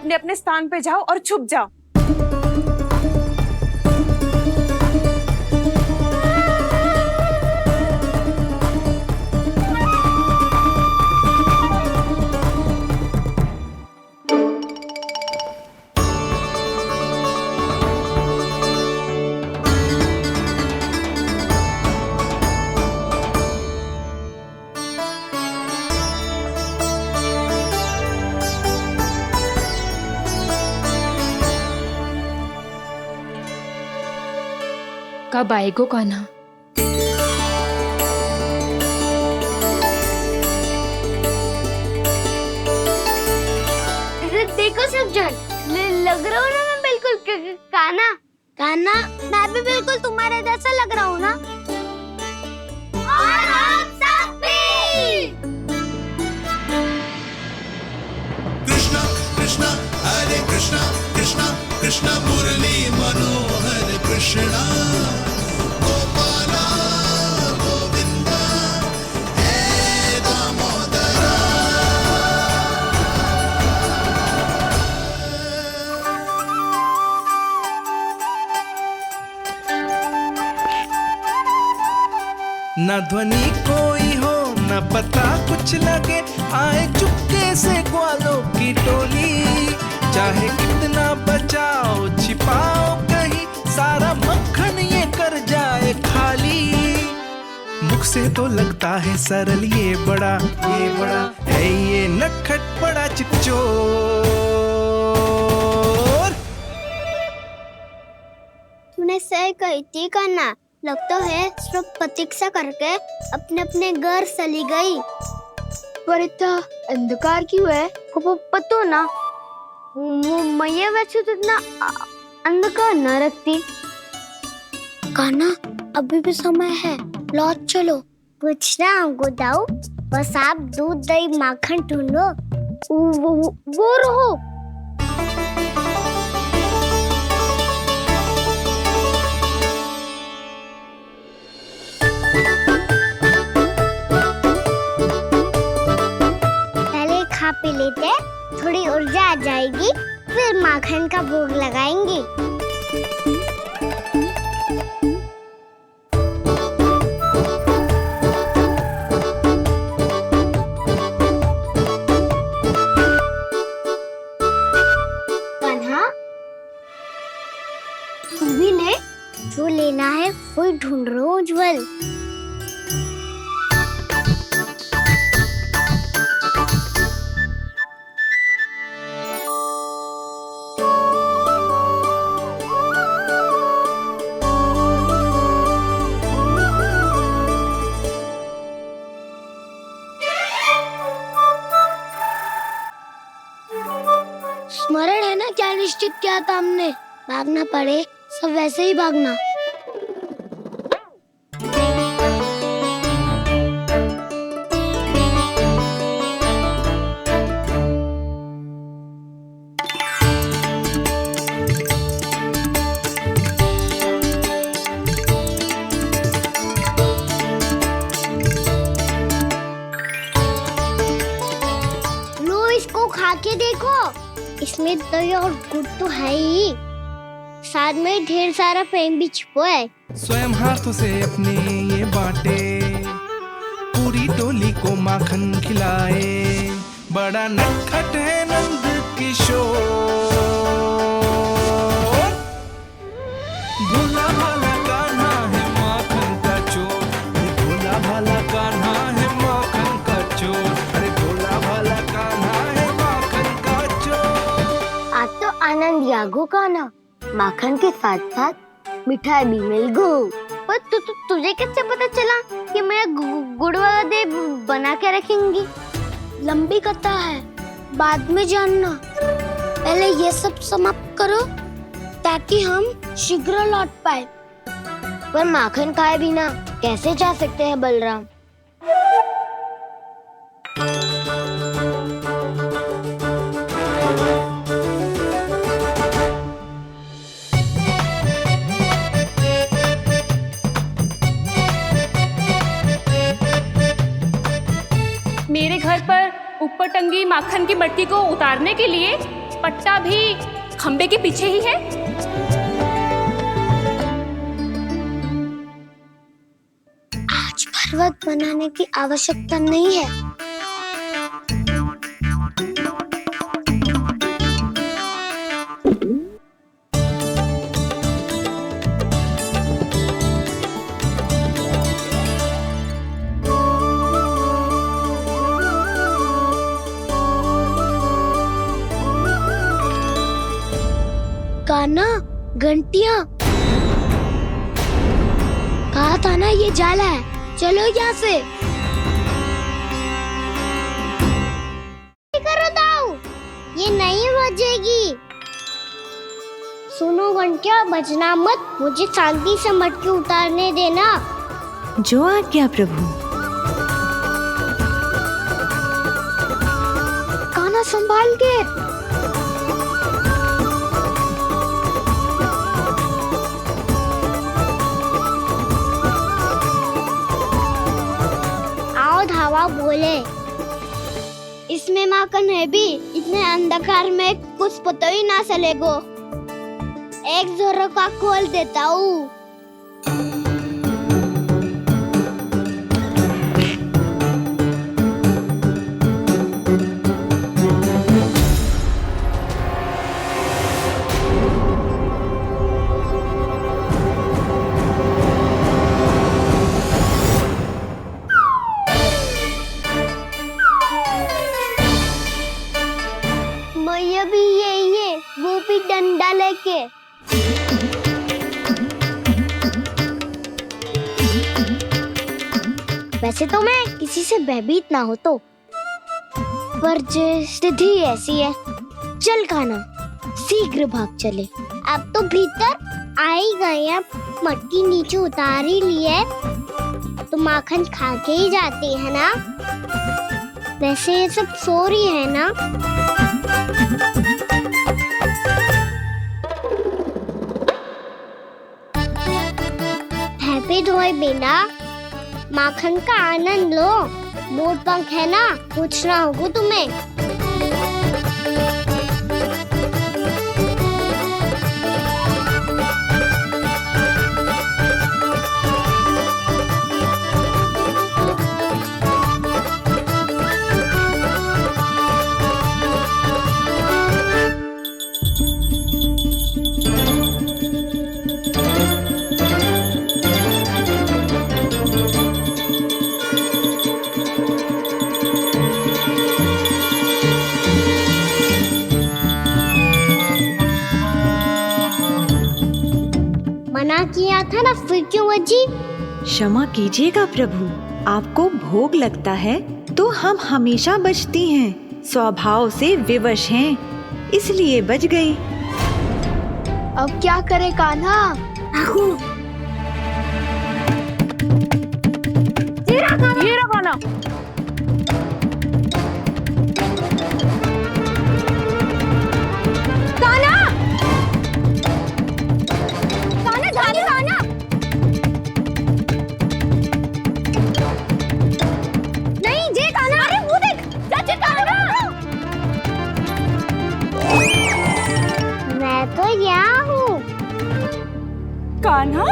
अपने अपने स्थान पे जाओ और छुप जाओ। कब आएगो कान्हा? देखो सब जन, लग रहा हूँ ना मैं बिल्कुल कान्हा। कान्हा, मैं भी बिल्कुल तुम्हारे जैसा लग रहा हूँ ना? और हम सब भी। कृष्णा कृष्णा हरे कृष्णा कृष्णा कृष्णा मुरली मनोहर कृष्णा गोपाला गोविंदा हे दामोदरा। न ध्वनि कोई हो न पता कुछ लगे, आए चुपके से ग्वालों की टोली। चाहे कितना बचाओ छिपाओ कहीं, सारा मक्खन ये कर जाए खाली। मुख से तो लगता है सरल, ये बड़ा है ये नटखट बड़ा चिकचोर। तूने सही कही थी कान्हा, लगता है सिर्फ प्रतीक्षा करके अपने अपने घर चली गई। पर इतना अंधकार क्यों है? पतो ना, मैं वैसे तो इतना अंधकार न रखती। कान्हा, अभी भी समय है, लौट चलो। कुछ ना हमको दाऊ, बस आप दूध दही माखन ढूंढो। वो रहो। पहले खा पी लेते, थोड़ी ऊर्जा आ जाएगी, फिर माखन का भोग लगाएंगे। कान्हा, तू भी ले, जो लेना है वही ढूंढ रहा हूँ उज्जवल। स्मरण है ना क्या निश्चित किया था हमने? भागना पड़े सब वैसे ही भागना। लो इसको खा के देखो, इसमें दही और गुड़ तो है ही, साथ में ढेर सारा प्रेम भी छुपा है। स्वयं हाथों से अपने ये बांटे, पूरी टोली को माखन खिलाए। बड़ा नटखट है नंद किशोर, भोला भाला कान्हा है माखन का चोर। अरे भोला भाला कान्हा है माखन का चोर। अरे भोला भाला कान्हा है माखन का चोर। आज तो आनंद यागो कान्हा, माखन के साथ साथ मिठाई भी मिल गो। पर तुझे कैसे पता चला कि मैं गुड़ वाला देव बना के रखेंगी? लंबी कथा है, बाद में जानना। पहले ये सब समाप्त करो ताकि हम शीघ्र लौट पाए। पर माखन खाए बिना कैसे जा सकते हैं बलराम? मेरे घर पर ऊपर टंगी माखन की मटकी को उतारने के लिए पट्टा भी खंबे के पीछे ही है। आज पर्वत बनाने की आवश्यकता नहीं है। कान्हा, घंटियां, कहा था ना ये जाला है, चलो यहाँ से। करो दाऊ, ये नहीं बजेगी। सुनो घंटिया, बजना मत, मुझे शांति से मटकी उतारने देना। जो आज्ञा प्रभु। कान्हा संभाल के। धावा बोले, इसमें माखन है भी, इतने अंधकार में कुछ पता ही ना चलेगो। एक जोरों का खोल देता हूँ। भी यही है, वो भी डंडा लेके। वैसे तो मैं किसी से भयभीत ना हो तो, पर स्थिति ऐसी है। चल कान्हा, शीघ्र भाग चले। अब तो भीतर आ ही गए हैं, मटकी नीचे उतार ही लिए तो माखन खा के ही जाते हैं ना। वैसे ये सब सो रही है ना। हैप्पी धोए बिना माखन का आनंद लो। मोर पंख है ना, पूछना होगा तुम्हें। मना किया था ना, फिर क्यों बजी? क्षमा कीजिएगा प्रभु, आपको भोग लगता है तो हम हमेशा बजती हैं, स्वभाव से विवश हैं, इसलिए बज गई। अब क्या करे कान्हा? ये रहा कान्हा। मैं तो यहाँ हूँ। कान्हा,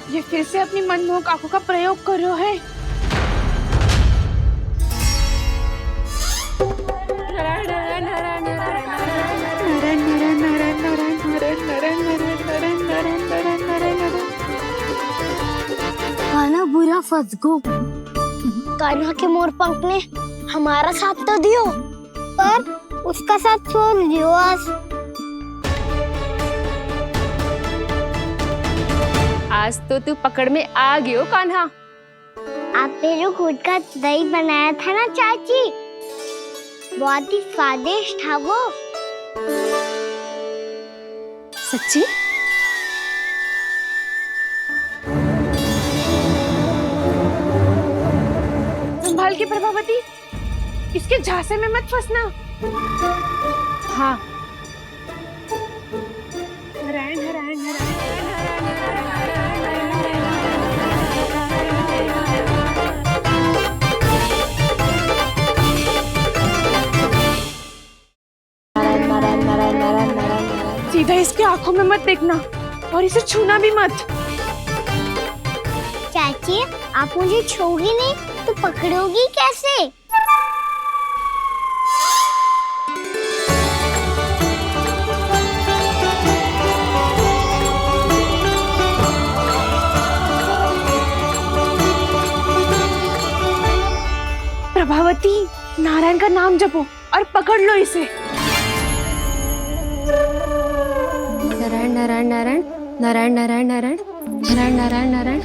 ये फिर से अपनी मनमोहक आंखों का प्रयोग कर रहा है। कान्हा बुरा फंस गो। कान्हा के मोर पंख ने हमारा साथ तो दियो, पर उसका साथ छोड़ दियो। आज तो तू पकड़ में आ गयो कान्हा। आपने जो खुद का दही बनाया था ना चाची, बहुत ही स्वादिष्ट था वो। सच्ची? संभाल के प्रभावती, इसके झांसे में मत फंसना। हाँ। नारायण नारायण नारायण। सीधा इसके आंखों में मत देखना और इसे छूना भी मत। चाची, आप मुझे छूओगी नहीं तो पकड़ोगी कैसे? प्रभावती, नारायण का नाम जपो और पकड़ लो इसे। नारायण नारायण नारायण नारायण नारायण नारायण नारायण नारायण नारायण।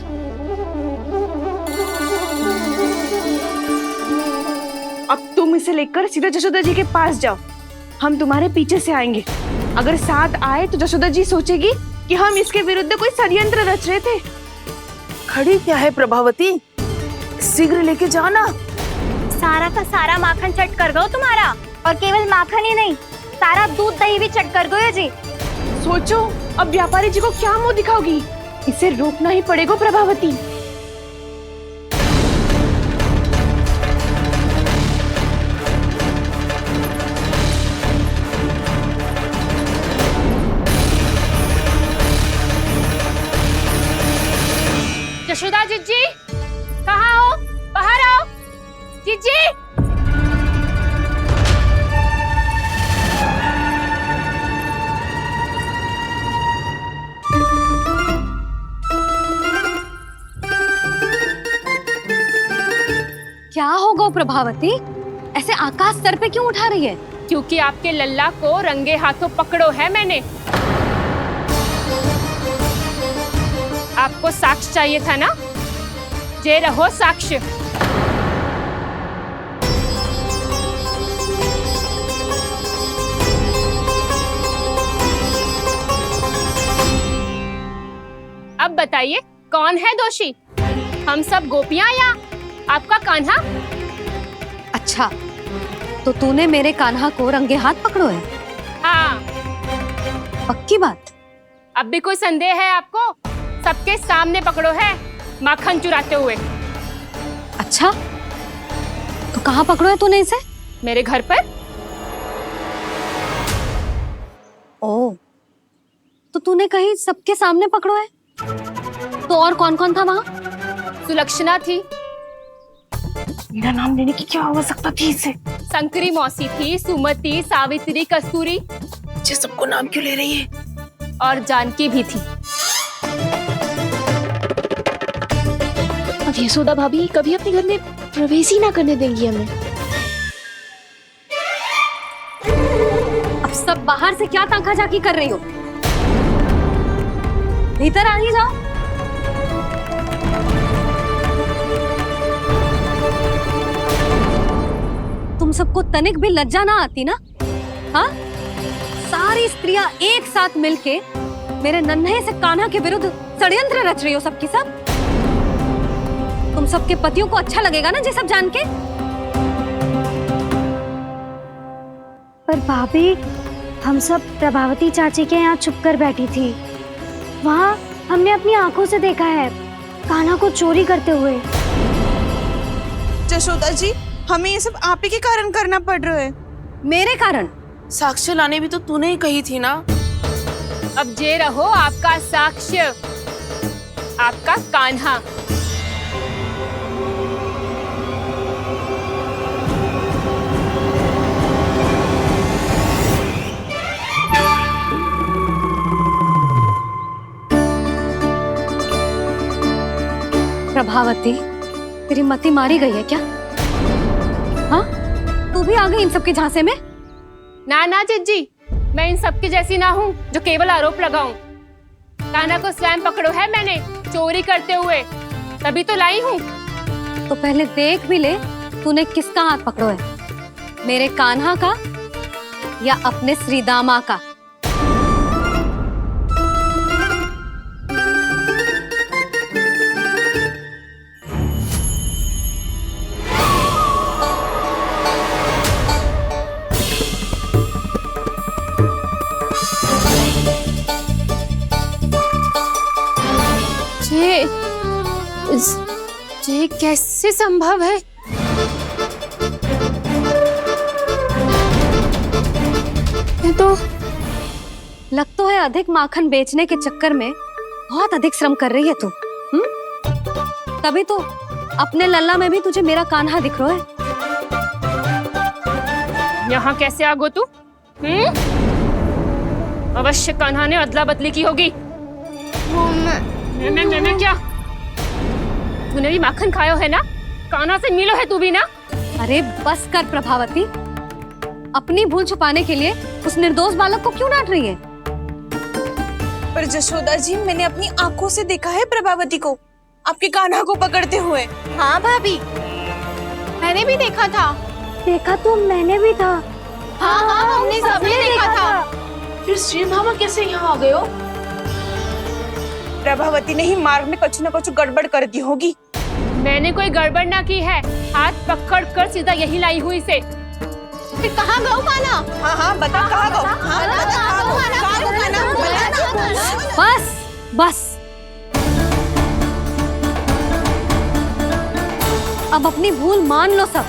अब तुम इसे लेकर सीधा जशोदा जी के पास जाओ, हम तुम्हारे पीछे से आएंगे। अगर साथ आए तो जशोदा जी सोचेगी कि हम इसके विरुद्ध कोई षड्यंत्र रच रहे थे। खड़ी क्या है प्रभावती, शीघ्र लेके जाना। सारा का सारा माखन चट कर गो तुम्हारा, और केवल माखन ही नहीं, सारा दूध दही भी चट कर गो जी। सोचो अब व्यापारी जी को क्या मुंह दिखाओगी। इसे रोकना ही पड़ेगा प्रभावती। जशोदा जीजी, कहाँ हो? बाहर आओ जीजी। क्या होगा प्रभावती, ऐसे आकाश सर पे क्यों उठा रही है? क्योंकि आपके लल्ला को रंगे हाथों पकड़ो है मैंने। आपको साक्ष्य चाहिए था ना, जे रहो साक्ष्य। अब बताइए कौन है दोषी, हम सब गोपियां या आपका कान्हा? अच्छा, तो तूने मेरे कान्हा को रंगे हाथ पकड़ो है? हाँ। पक्की बात? अब भी कोई संदेह है आपको? सबके सामने पकड़ो है माखन चुराते हुए। अच्छा, तो कहाँ पकड़ो है तूने इसे? मेरे घर पर। ओ, तो तूने कहीं सबके सामने पकड़ो है? तो और कौन कौन था वहाँ? सुलक्षणा थी। मेरा नाम लेने की क्या आवश्यकता थी इसे? संकरी मौसी थी, सुमति, सावित्री, कस्तूरी। ये सबको नाम क्यों ले रही है? और जानकी भी थी। अब यशोदा भाभी कभी अपने घर में प्रवेश ही ना करने देंगी हमें। अब सब बाहर से क्या ताका झाकी कर रही हो? भीतर आ ही जाओ। तुम सबको तनिक भी लज्जा ना आती ना? हाँ? सारी स्त्रियां एक साथ मिलके मेरे नन्हे से कान्हा के विरुद्ध षड्यंत्र रच रही हो सबकी सब। तुम सबके पतियों को अच्छा लगेगा ना ये सब जान के? पर भाभी, हम सब प्रभावती चाची के यहाँ छुप कर बैठी थी। वहाँ हमने अपनी आंखों से देखा है कान्हा को चोरी करते हुए। जशोदा जी, हमें ये सब आप ही के कारण करना पड़ रहा है। मेरे कारण? साक्ष्य लाने भी तो तूने ही कही थी ना। अब जे रहो आपका साक्ष्य, आपका कान्हा। प्रभावती, तेरी मति मारी गई है क्या? हाँ, तू भी आ गई इन सबके झांसे में? ना ना जिज्जी, मैं इन सबकी जैसी ना हूँ जो केवल आरोप लगाऊं। कान्हा को स्वयं पकड़ो है मैंने चोरी करते हुए, तभी तो लाई हूँ। तो पहले देख भी ले तूने किसका हाथ पकड़ो है, मेरे कान्हा का या अपने श्रीदामा का। ये कैसे संभव है? ये तो लग तो है अधिक माखन बेचने के चक्कर में बहुत अधिक श्रम कर रही है तू। तभी तो अपने लल्ला में भी तुझे मेरा कान्हा दिख रहा है। यहाँ कैसे आ गो तू? अवश्य कान्हा ने अदला बदली की होगी। मैं क्या? तूने भी माखन खायो है ना? कान्हा से मिलो है तू भी ना? अरे बस कर प्रभावती, अपनी भूल छुपाने के लिए उस निर्दोष बालक को क्यों डांट रही है? पर जशोदा जी, मैंने अपनी आंखों से देखा है प्रभावती को आपके कान्हा को पकड़ते हुए। हाँ भाभी, मैंने भी देखा था। देखा तो मैंने भी था। हाँ हाँ, हमने सबने देखा था। फिर श्रीधामा कैसे यहाँ आ गए हो? प्रभावती ने ही मार्ग में कुछ न कुछ गड़बड़ कर दी होगी। मैंने कोई गड़बड़ ना की है, हाथ पकड़ कर सीधा यही लाई हुई इसे। फिर कहाँ गौ कान्हा? हाँ हाँ, बता कहाँ गो? हाँ बता कहाँ गो? कहाँ गो कान्हा? बस बस, अब अपनी भूल मान लो सब।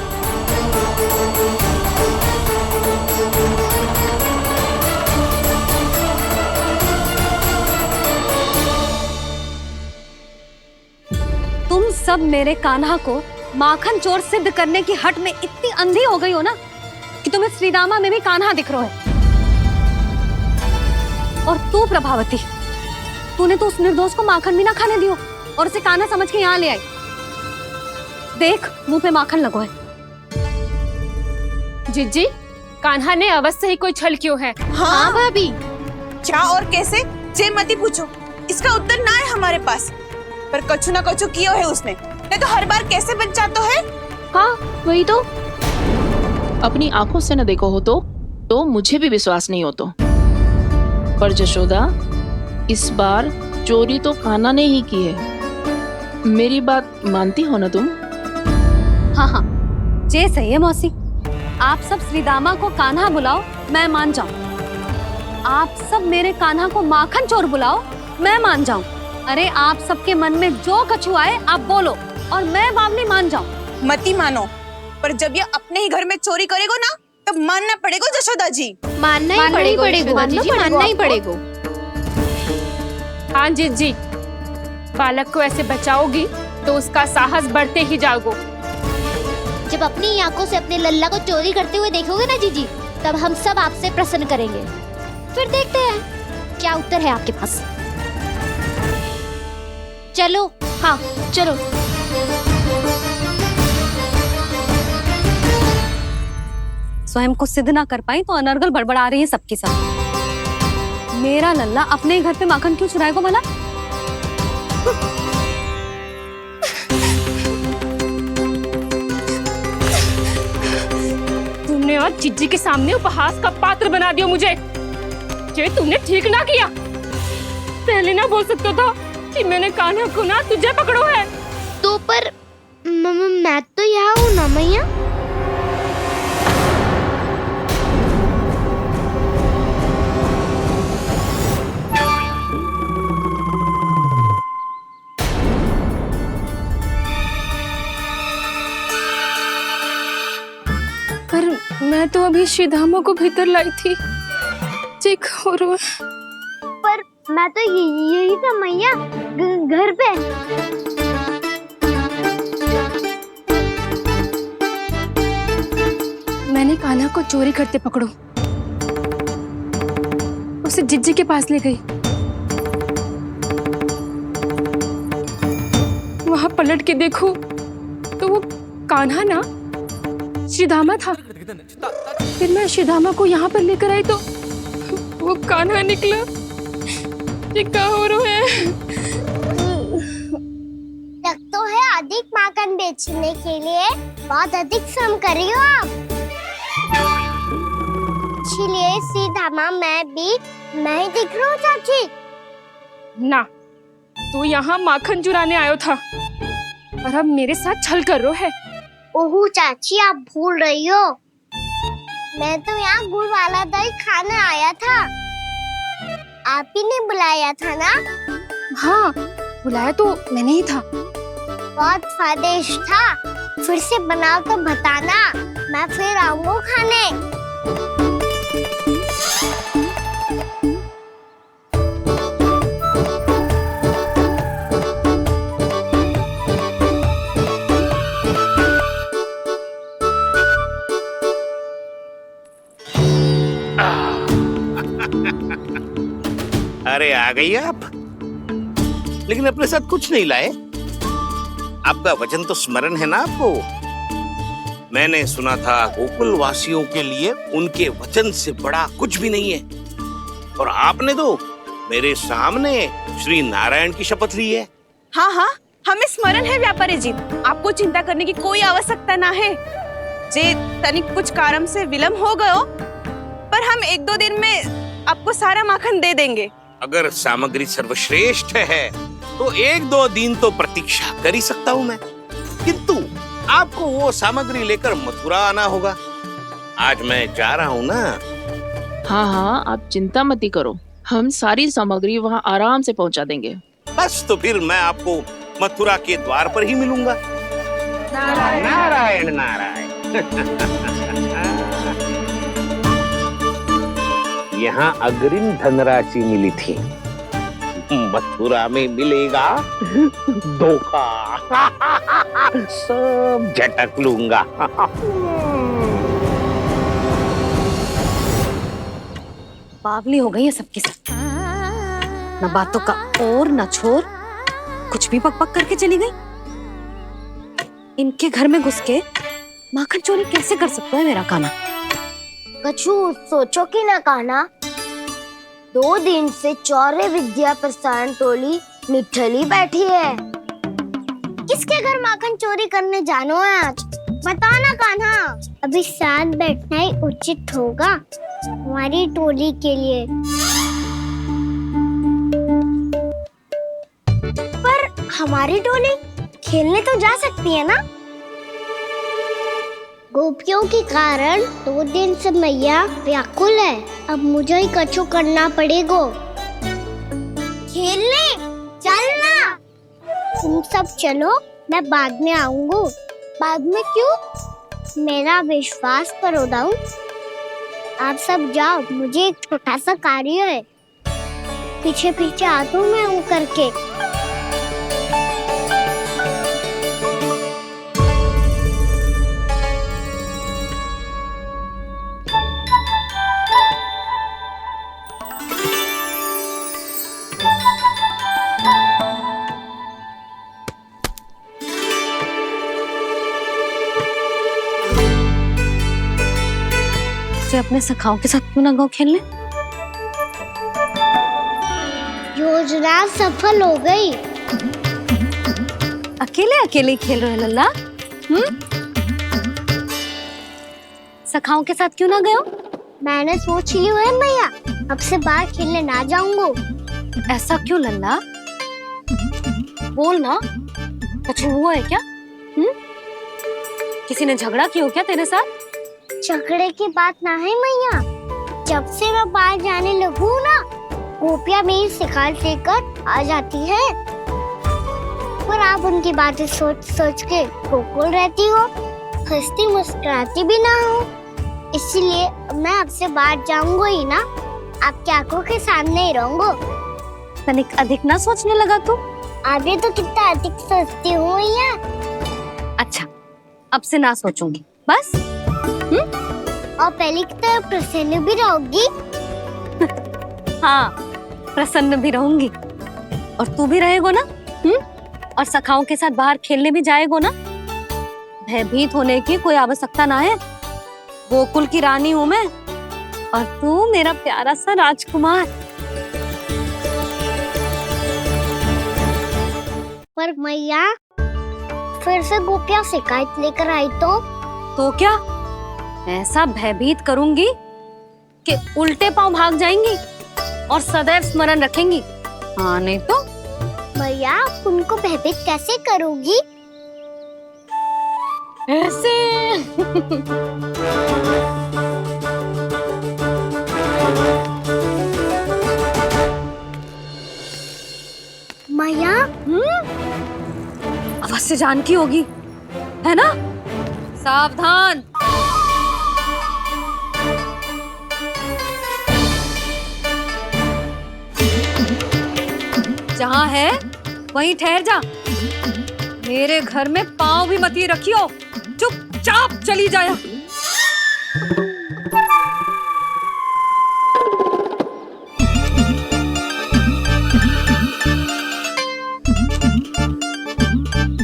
तुम सब मेरे कान्हा को माखन चोर सिद्ध करने की हट में इतनी अंधी हो गई हो ना कि तुम्हें श्रीदामा में भी कान्हा दिख रहा है। और तू प्रभावती, तूने तो उस निर्दोष को माखन भी ना खाने दियो और उसे कान्हा समझ के यहाँ ले आई। देख, मुंह पे माखन लगो है। जिज्जी, कान्हा ने अवश्य ही कोई छल क्यों है। हाँ भाभी, क्या और कैसे जे मती पूछो, इसका उत्तर ना है हमारे पास। पर कछु ना कछु किया है उसने, नहीं तो हर बार कैसे बच जाता है। हाँ वही तो। अपनी आंखों से न देखो हो तो मुझे भी विश्वास नहीं हो तो। पर जशोदा, इस बार चोरी तो कान्हा ने ही की है। मेरी बात मानती हो ना तुम? हाँ हाँ, जे सही है मौसी। आप सब श्रीदामा को कान्हा बुलाओ, मैं मान जाऊं। आप सब मेरे कान्हा को माखन चोर बुलाओ, मैं मान जाऊं। अरे आप सबके मन में जो कछु आए आप बोलो और मैं बावली मान जाऊं। मती मानो, पर जब ये अपने ही घर में चोरी करेगो ना, तब मानना पड़ेगा जशोदा जी। मानना ही पड़ेगा, मानना ही पड़ेगा। हाँ जिज्जी, बालक को ऐसे बचाओगी तो उसका साहस बढ़ते ही जाओगे। जब अपनी आंखों से अपने लल्ला को चोरी करते हुए देखोगे ना जीजी, तब हम सब आपसे प्रसन्न करेंगे। फिर देखते हैं क्या उत्तर है आपके पास। चलो। हाँ चलो। स्वयं को सिद्ध ना कर पाई तो अनर्गल बड़बड़ा रही है सबके साथ। मेरा लल्ला अपने ही घर पे माखन क्यों चुराएगा भला? तुमने आज जिज्जी के सामने उपहास का पात्र बना दिया मुझे। ये तुमने ठीक ना किया। पहले ना बोल सकता था कि मैंने कान्हा को ना तुझे पकड़ो है। तो पर मैं तो यहाँ हूँ ना मैया। पर मैं तो अभी श्रीधामा को भीतर लाई थी। चेक हो रहा है। पर मैं तो यही था मैया, घर पे। मैंने कान्हा को चोरी करते पकड़ो, उसे जिज्जी के पास ले गई। वहां पलट के देखो तो वो कान्हा ना श्रीधामा था। फिर मैं श्रीधामा को यहाँ पर लेकर आई तो वो कान्हा निकला। ये क्या हो रहा है? लग तो है अधिक माखन बेचने के लिए बहुत अधिक श्रम कर रही हो आप। इसलिए सीधा माँ मैं ही दिख रहा हूँ चाची। ना, तू यहाँ माखन चुराने आयो था और अब मेरे साथ छल कर रो है। ओह चाची, आप भूल रही हो, मैं तो यहाँ गुड़ वाला दही खाने आया था। आप ही ने बुलाया था ना? हाँ, बुलाया तो मैंने ही था। बहुत स्वादिष्ट था, फिर से बनाओ तो बताना, मैं फिर आऊंगा खाने। अरे आ गई आप, लेकिन अपने साथ कुछ नहीं लाए। आपका वचन तो स्मरण है ना आपको? मैंने सुना था गोकुल वासियों के लिए उनके वचन से बड़ा कुछ भी नहीं है, और आपने तो मेरे सामने श्री नारायण की शपथ ली है। हाँ हाँ, हमें स्मरण है व्यापारी जी, आपको चिंता करने की कोई आवश्यकता ना है। जे तनिक कुछ कारण से विलंब हो गयो, पर हम 1-2 दिन में आपको सारा माखन दे देंगे। अगर सामग्री सर्वश्रेष्ठ है तो 1-2 दिन तो प्रतीक्षा कर ही सकता हूँ मैं, किंतु आपको वो सामग्री लेकर मथुरा आना होगा। आज मैं जा रहा हूँ ना। हाँ हाँ, आप चिंता मत करो, हम सारी सामग्री वहाँ आराम से पहुँचा देंगे। बस तो फिर मैं आपको मथुरा के द्वार पर ही मिलूंगा। नारायण नारायण। यहाँ अग्रिम धनराशि मिली थी, मथुरा में मिलेगा धोखा। सब झटक लूंगा। बावली हो गई है सबकी सब, न बातों का और न छोर, कुछ भी पक पक करके चली गई। इनके घर में घुस के माखन चोरी कैसे कर सकता है मेरा काना? कछु सोचो कि ना कान्हा, 2 दिन से चौर्य विद्या प्रसारण टोली निठली बैठी है। किसके घर माखन चोरी करने जानो है आज? बताओ ना कान्हा। अभी साथ बैठना ही उचित होगा हमारी टोली के लिए। पर हमारी टोली खेलने तो जा सकती है ना? गोपियों के कारण 2 दिन से मैया व्याकुल है, अब मुझे ही कछु करना पड़ेगा। खेलने चलना, तुम सब चलो, मैं बाद में आऊंगा। बाद में क्यों? मेरा विश्वास करो दाऊ, आप सब जाओ, मुझे एक छोटा सा कार्य है, पीछे पीछे आता हूँ मैं हूँ करके। अपने सखाओं के साथ क्यों ना गाँव खेलने? योजना सफल हो गई। अकेले अकेले खेल रहे लल्ला? सखाओं के साथ क्यों ना गए? मैंने सोच लिया है मैया, अब से बाहर खेलने ना जाऊंगा। ऐसा क्यों लल्ला? बोल ना, कुछ हुआ है क्या? किसी ने झगड़ा किया हो क्या तेरे साथ? झगड़े की बात ना है मैया, जब से मैं बाहर जाने लगू ना, गोपियां मेरी शिकार लेकर आ जाती है, पर आप उनकी बातें सोच सोच के गोकुल रहती हो, हंसती मुस्कुराती भी ना हो। इसलिए मैं आपसे बाहर जाऊंगा ही ना, आपकी आंखों के सामने ही रहूंगा। तनिक अधिक ना सोचने लगा तू? आगे तो कितना अधिक सोचती हूँ मैया। अच्छा, अब से ना सोचूंगी बस। और पहले की तरह प्रसन्न भी रहोगी? हाँ, प्रसन्न भी रहूंगी, और तू भी रहेगो ना? और सखाओं के साथ बाहर खेलने भी जाएगो ना? भयभीत होने की कोई आवश्यकता ना है, गोकुल की रानी हूँ मैं, और तू मेरा प्यारा सा राजकुमार। पर मैया, फिर से गोपियाँ शिकायत लेकर आई तो क्या ऐसा भयभीत करूंगी कि उल्टे पांव भाग जाएंगी और सदैव स्मरण रखेंगी। हाँ नहीं तो मैया उनको भयभीत कैसे करोगी? ऐसे। मैया अवश्य जानकी होगी, है ना? सावधान। जहाँ है वहीं ठहर जा। मेरे घर में पाँव भी मत ही रखियो, चुपचाप चली जाया।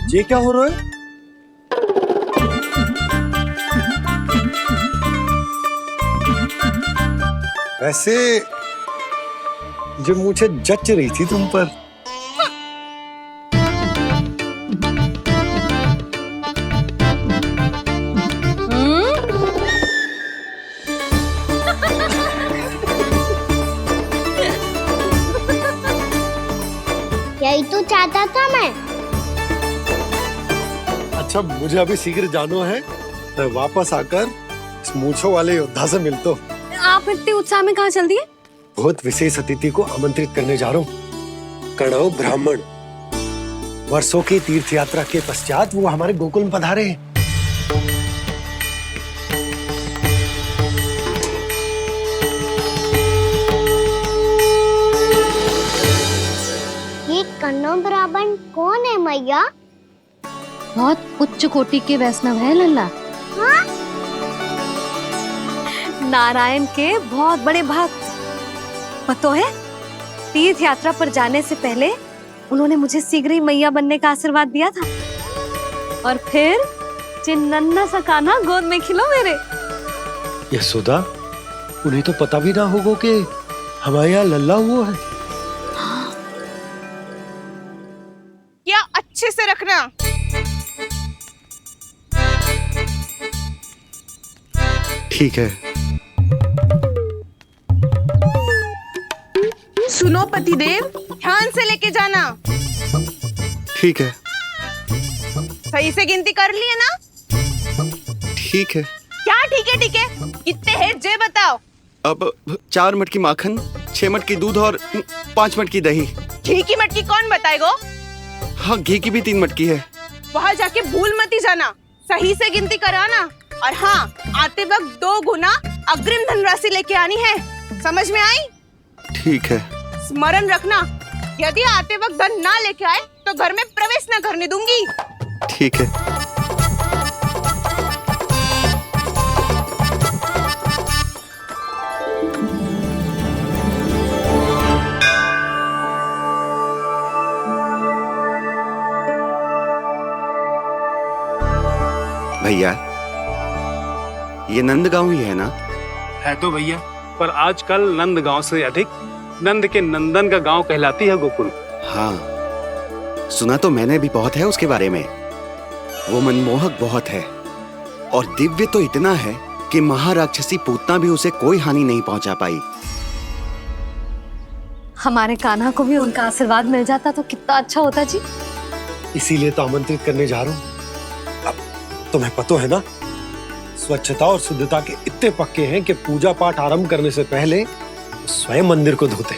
ये क्या हो रहा है? वैसे जो मुझे जच रही थी तुम पर। यही तो चाहता था मैं। अच्छा मुझे अभी शीघ्र जाना है, मैं वापस आकर इस मूंछों वाले योद्धा से मिलता हूँ। आप इतने उत्साह में कहाँ चल दिए? बहुत विशेष अतिथि को आमंत्रित करने जा रहा हूँ। कणव ब्राह्मण वर्षों की तीर्थ यात्रा के पश्चात वो हमारे गोकुल में पधारे हैं। ये कणव ब्राह्मण कौन है मैया? बहुत उच्च कोटि के वैष्णव है लल्ला। हाँ? नारायण के बहुत बड़े भक्त। पता है, तीर्थ यात्रा पर जाने से पहले उन्होंने मुझे शीघ्र ही मैया बनने का आशीर्वाद दिया था। और फिर चिन्नन्ना सा कान्हा गोद में खिलो मेरे। यशोदा, उन्हें तो पता भी ना होगा कि हमारे यहाँ लल्ला हुआ है। क्या अच्छे से रखना। ठीक है। सुनो पतिदेव, ध्यान से लेके जाना। ठीक है। सही से गिनती कर लिए ना? ठीक है। क्या ठीक है? ठीक है कितने हैं जे बताओ। अब 4 मटकी माखन, 6 मटकी दूध और 5 मटकी दही। घी की मटकी कौन बताएगा? हाँ, घी की भी 3 मटकी है। वहाँ जाके भूल मत ही जाना, सही से गिनती कराना। और हाँ, आते वक्त 2 गुना अग्रिम धनराशि लेके आनी है। समझ में आई? ठीक है। स्मरण रखना, यदि आते वक्त धन ना लेके आए तो घर में प्रवेश न करने दूंगी। ठीक है। भैया, ये नंदगांव ही है ना? है तो भैया, पर आजकल नंदगांव से अधिक नंद के नंदन का गांव कहलाती है गोकुल। हाँ, सुना तो मैंने भी बहुत है उसके बारे में। वो मनमोहक बहुत है और दिव्य तो इतना है कि महाराक्षसी पूतना भी उसे कोई हानि नहीं पहुंचा पाई। हमारे कान्हा को भी उनका आशीर्वाद मिल जाता तो कितना अच्छा होता जी। इसीलिए तो आमंत्रित करने जा रहा हूँ। अब तुम्हें पता है ना, स्वच्छता और शुद्धता के इतने पक्के हैं कि पूजा पाठ आरंभ करने से पहले स्वयं मंदिर को धोते।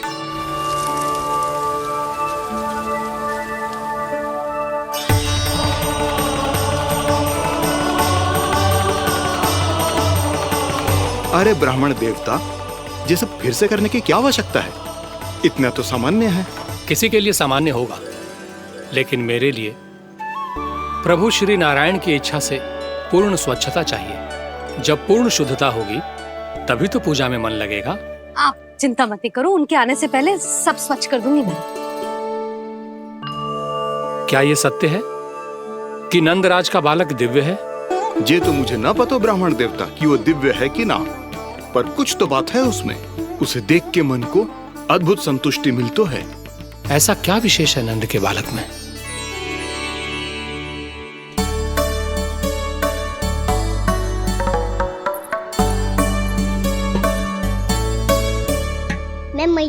अरे ब्राह्मण देवता, ये सब फिर से करने की क्या आवश्यकता है? इतना तो सामान्य है। किसी के लिए सामान्य होगा, लेकिन मेरे लिए प्रभु श्री नारायण की इच्छा से पूर्ण स्वच्छता चाहिए। जब पूर्ण शुद्धता होगी तभी तो पूजा में मन लगेगा। आप चिंता मत करो, उनके आने से पहले सब स्वच्छ कर दूंगी मैं। क्या ये सत्य है कि नंदराज का बालक दिव्य है? ये तो मुझे ना पता ब्राह्मण देवता कि वो दिव्य है कि ना, पर कुछ तो बात है उसमें। उसे देख के मन को अद्भुत संतुष्टि मिलती है। ऐसा क्या विशेष है नंद के बालक में?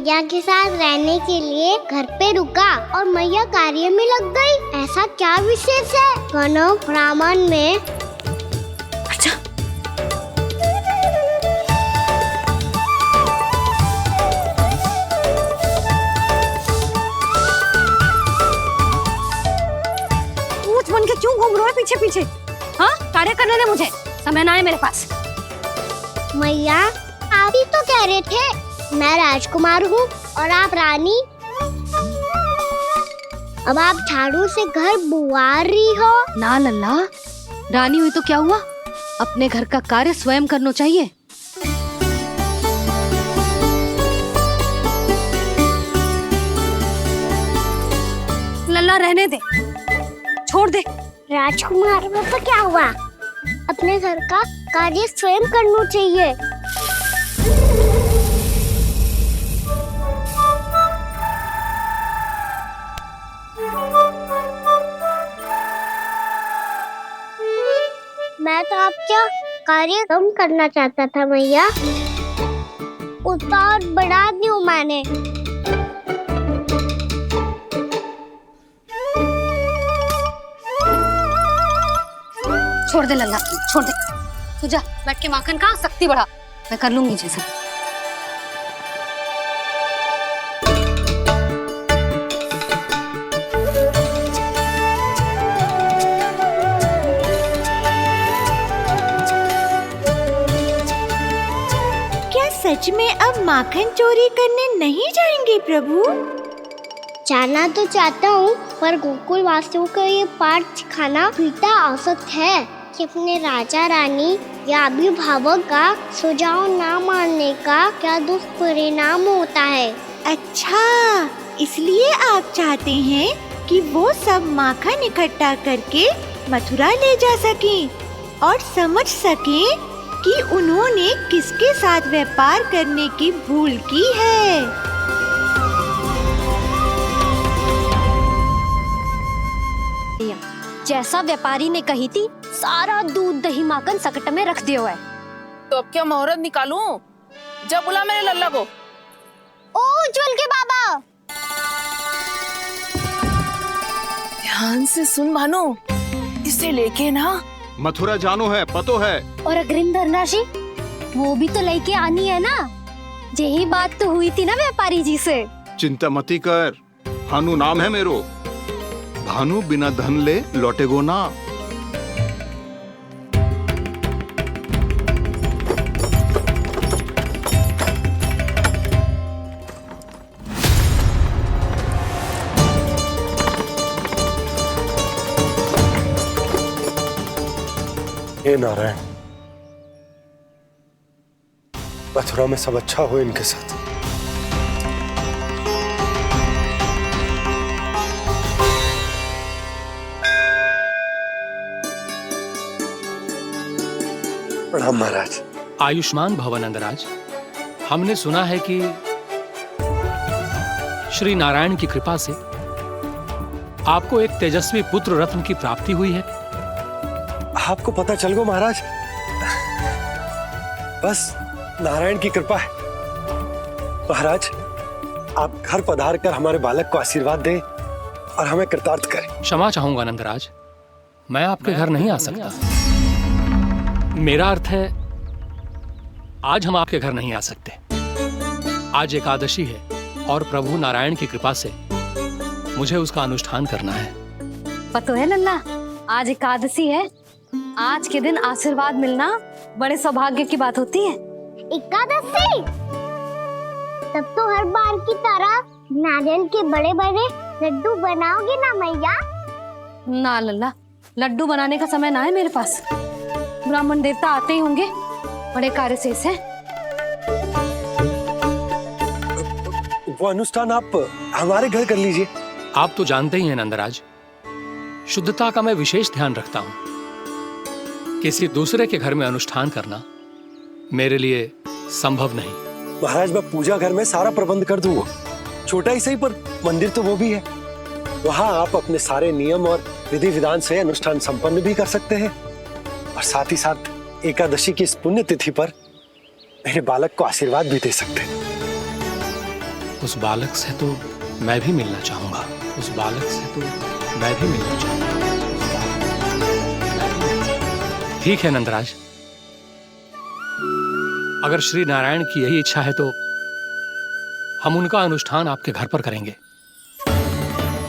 मैया के साथ रहने के लिए घर पे रुका और मैया कार्य में लग गई। ऐसा क्या विशेष है गणव ब्राह्मण में? अच्छा, पूछ बन के क्यों घूम रहे हो पीछे पीछे? हाँ, कार्य करने दे मुझे, समय ना है मेरे पास। मैया आप ही तो कह रहे थे मैं राजकुमार हूँ और आप रानी। अब आप झाड़ू से घर बुआ रही हो। ना लल्ला, रानी हुई तो क्या हुआ, अपने घर का कार्य स्वयं करना चाहिए। लल्ला रहने दे, छोड़ दे। राजकुमार में तो क्या हुआ, अपने घर का कार्य स्वयं करना चाहिए। मैं तो आपका कार्य कम करना चाहता था मैया, उसका और बढ़ा दूं मैंने। छोड़ दे लल्ला, छोड़ दे। तू जा बैठ के माखन खा, शक्ति बढ़ा, मैं कर लूंगी जैसा। क्या सच में अब माखन चोरी करने नहीं जाएंगे प्रभु? जाना तो चाहता हूँ, पर गोकुल वासियों को ये पाठ सिखाना पिता औसत है कि अपने राजा रानी या अभिभावक का सुझाव ना मानने का क्या दुष्परिणाम होता है। अच्छा, इसलिए आप चाहते हैं कि वो सब माखन इकट्ठा करके मथुरा ले जा सकें और समझ सकें कि उन्होंने किसके साथ व्यापार करने की भूल की है। जैसा व्यापारी ने कही थी, सारा दूध दही माखन सकट में रख दिया है। तो अब क्या मुहूर्त निकालूं? जब बुला मेरे लल्ला को। ओ उज्जवल के बाबा, ध्यान से सुन भानु, इसे लेके ना मथुरा जानो है, पतो है। और अग्रिम धनराशि वो भी तो लेके आनी है ना। यही बात तो हुई थी ना व्यापारी जी से। चिंता मती कर, भानु नाम है मेरो। भानु बिना धन ले लौटेगो ना। हे नारायण, मथुरा में सब अच्छा हो इनके साथ। प्रणाम महाराज। आयुष्मान भव नंदराज। हमने सुना है कि श्री नारायण की कृपा से आपको एक तेजस्वी पुत्र रत्न की प्राप्ति हुई है। आपको पता चल गो महाराज, बस नारायण की कृपा है। महाराज, आप घर पधार कर हमारे बालक को आशीर्वाद दें और हमें कृतार्थ करें। क्षमा चाहूंगा नंदराज, मैं आपके घर नहीं आ सकता। मेरा अर्थ है, आज हम आपके घर नहीं आ सकते। आज एकादशी है और प्रभु नारायण की कृपा से मुझे उसका अनुष्ठान करना है। पता है लल्ला, आज एकादशी है। आज के दिन आशीर्वाद मिलना बड़े सौभाग्य की बात होती है। एकादशी, तब तो हर बार की तरह नारियल के बड़े बड़े लड्डू बनाओगे ना मैया? ना लल्ला, लड्डू बनाने का समय ना है मेरे पास। ब्राह्मण देवता आते ही होंगे, बड़े कार्य शेष हैं। वो अनुष्ठान आप हमारे घर कर लीजिए। आप तो जानते ही हैं नंदराज, शुद्धता का मैं विशेष ध्यान रखता हूं। किसी दूसरे के घर में अनुष्ठान करना मेरे लिए संभव नहीं। महाराज, मैं पूजा घर में सारा प्रबंध कर दूंगा। छोटा ही सही, पर मंदिर तो वो भी है। वहां आप अपने सारे नियम और विधि विधान से अनुष्ठान संपन्न भी कर सकते हैं और साथ ही साथ एकादशी की इस पुण्य तिथि पर मेरे बालक को आशीर्वाद भी दे सकते हैं। उस बालक से तो मैं भी मिलना चाहूंगा, उस बालक से तो मैं भी मिलना चाहूंगा। ठीक है नंदराज, अगर श्री नारायण की यही इच्छा है तो हम उनका अनुष्ठान आपके घर पर करेंगे।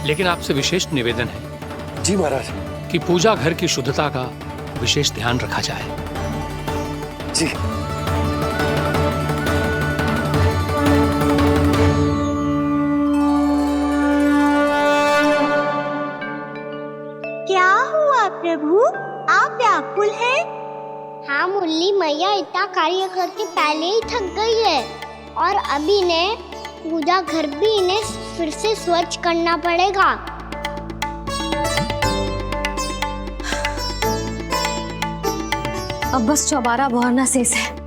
लेकिन आपसे विशेष निवेदन है जी महाराज कि पूजा घर की शुद्धता का विशेष ध्यान रखा जाए। जी। क्या हुआ प्रभु, आप व्याकुल हैं? हाँ मुरली, मैया इतना कार्य करके पहले ही थक गई है और अभी ने पूजा घर भी इन्हें फिर से स्वच्छ करना पड़ेगा। अब बस चौबारा बहाना शेष है।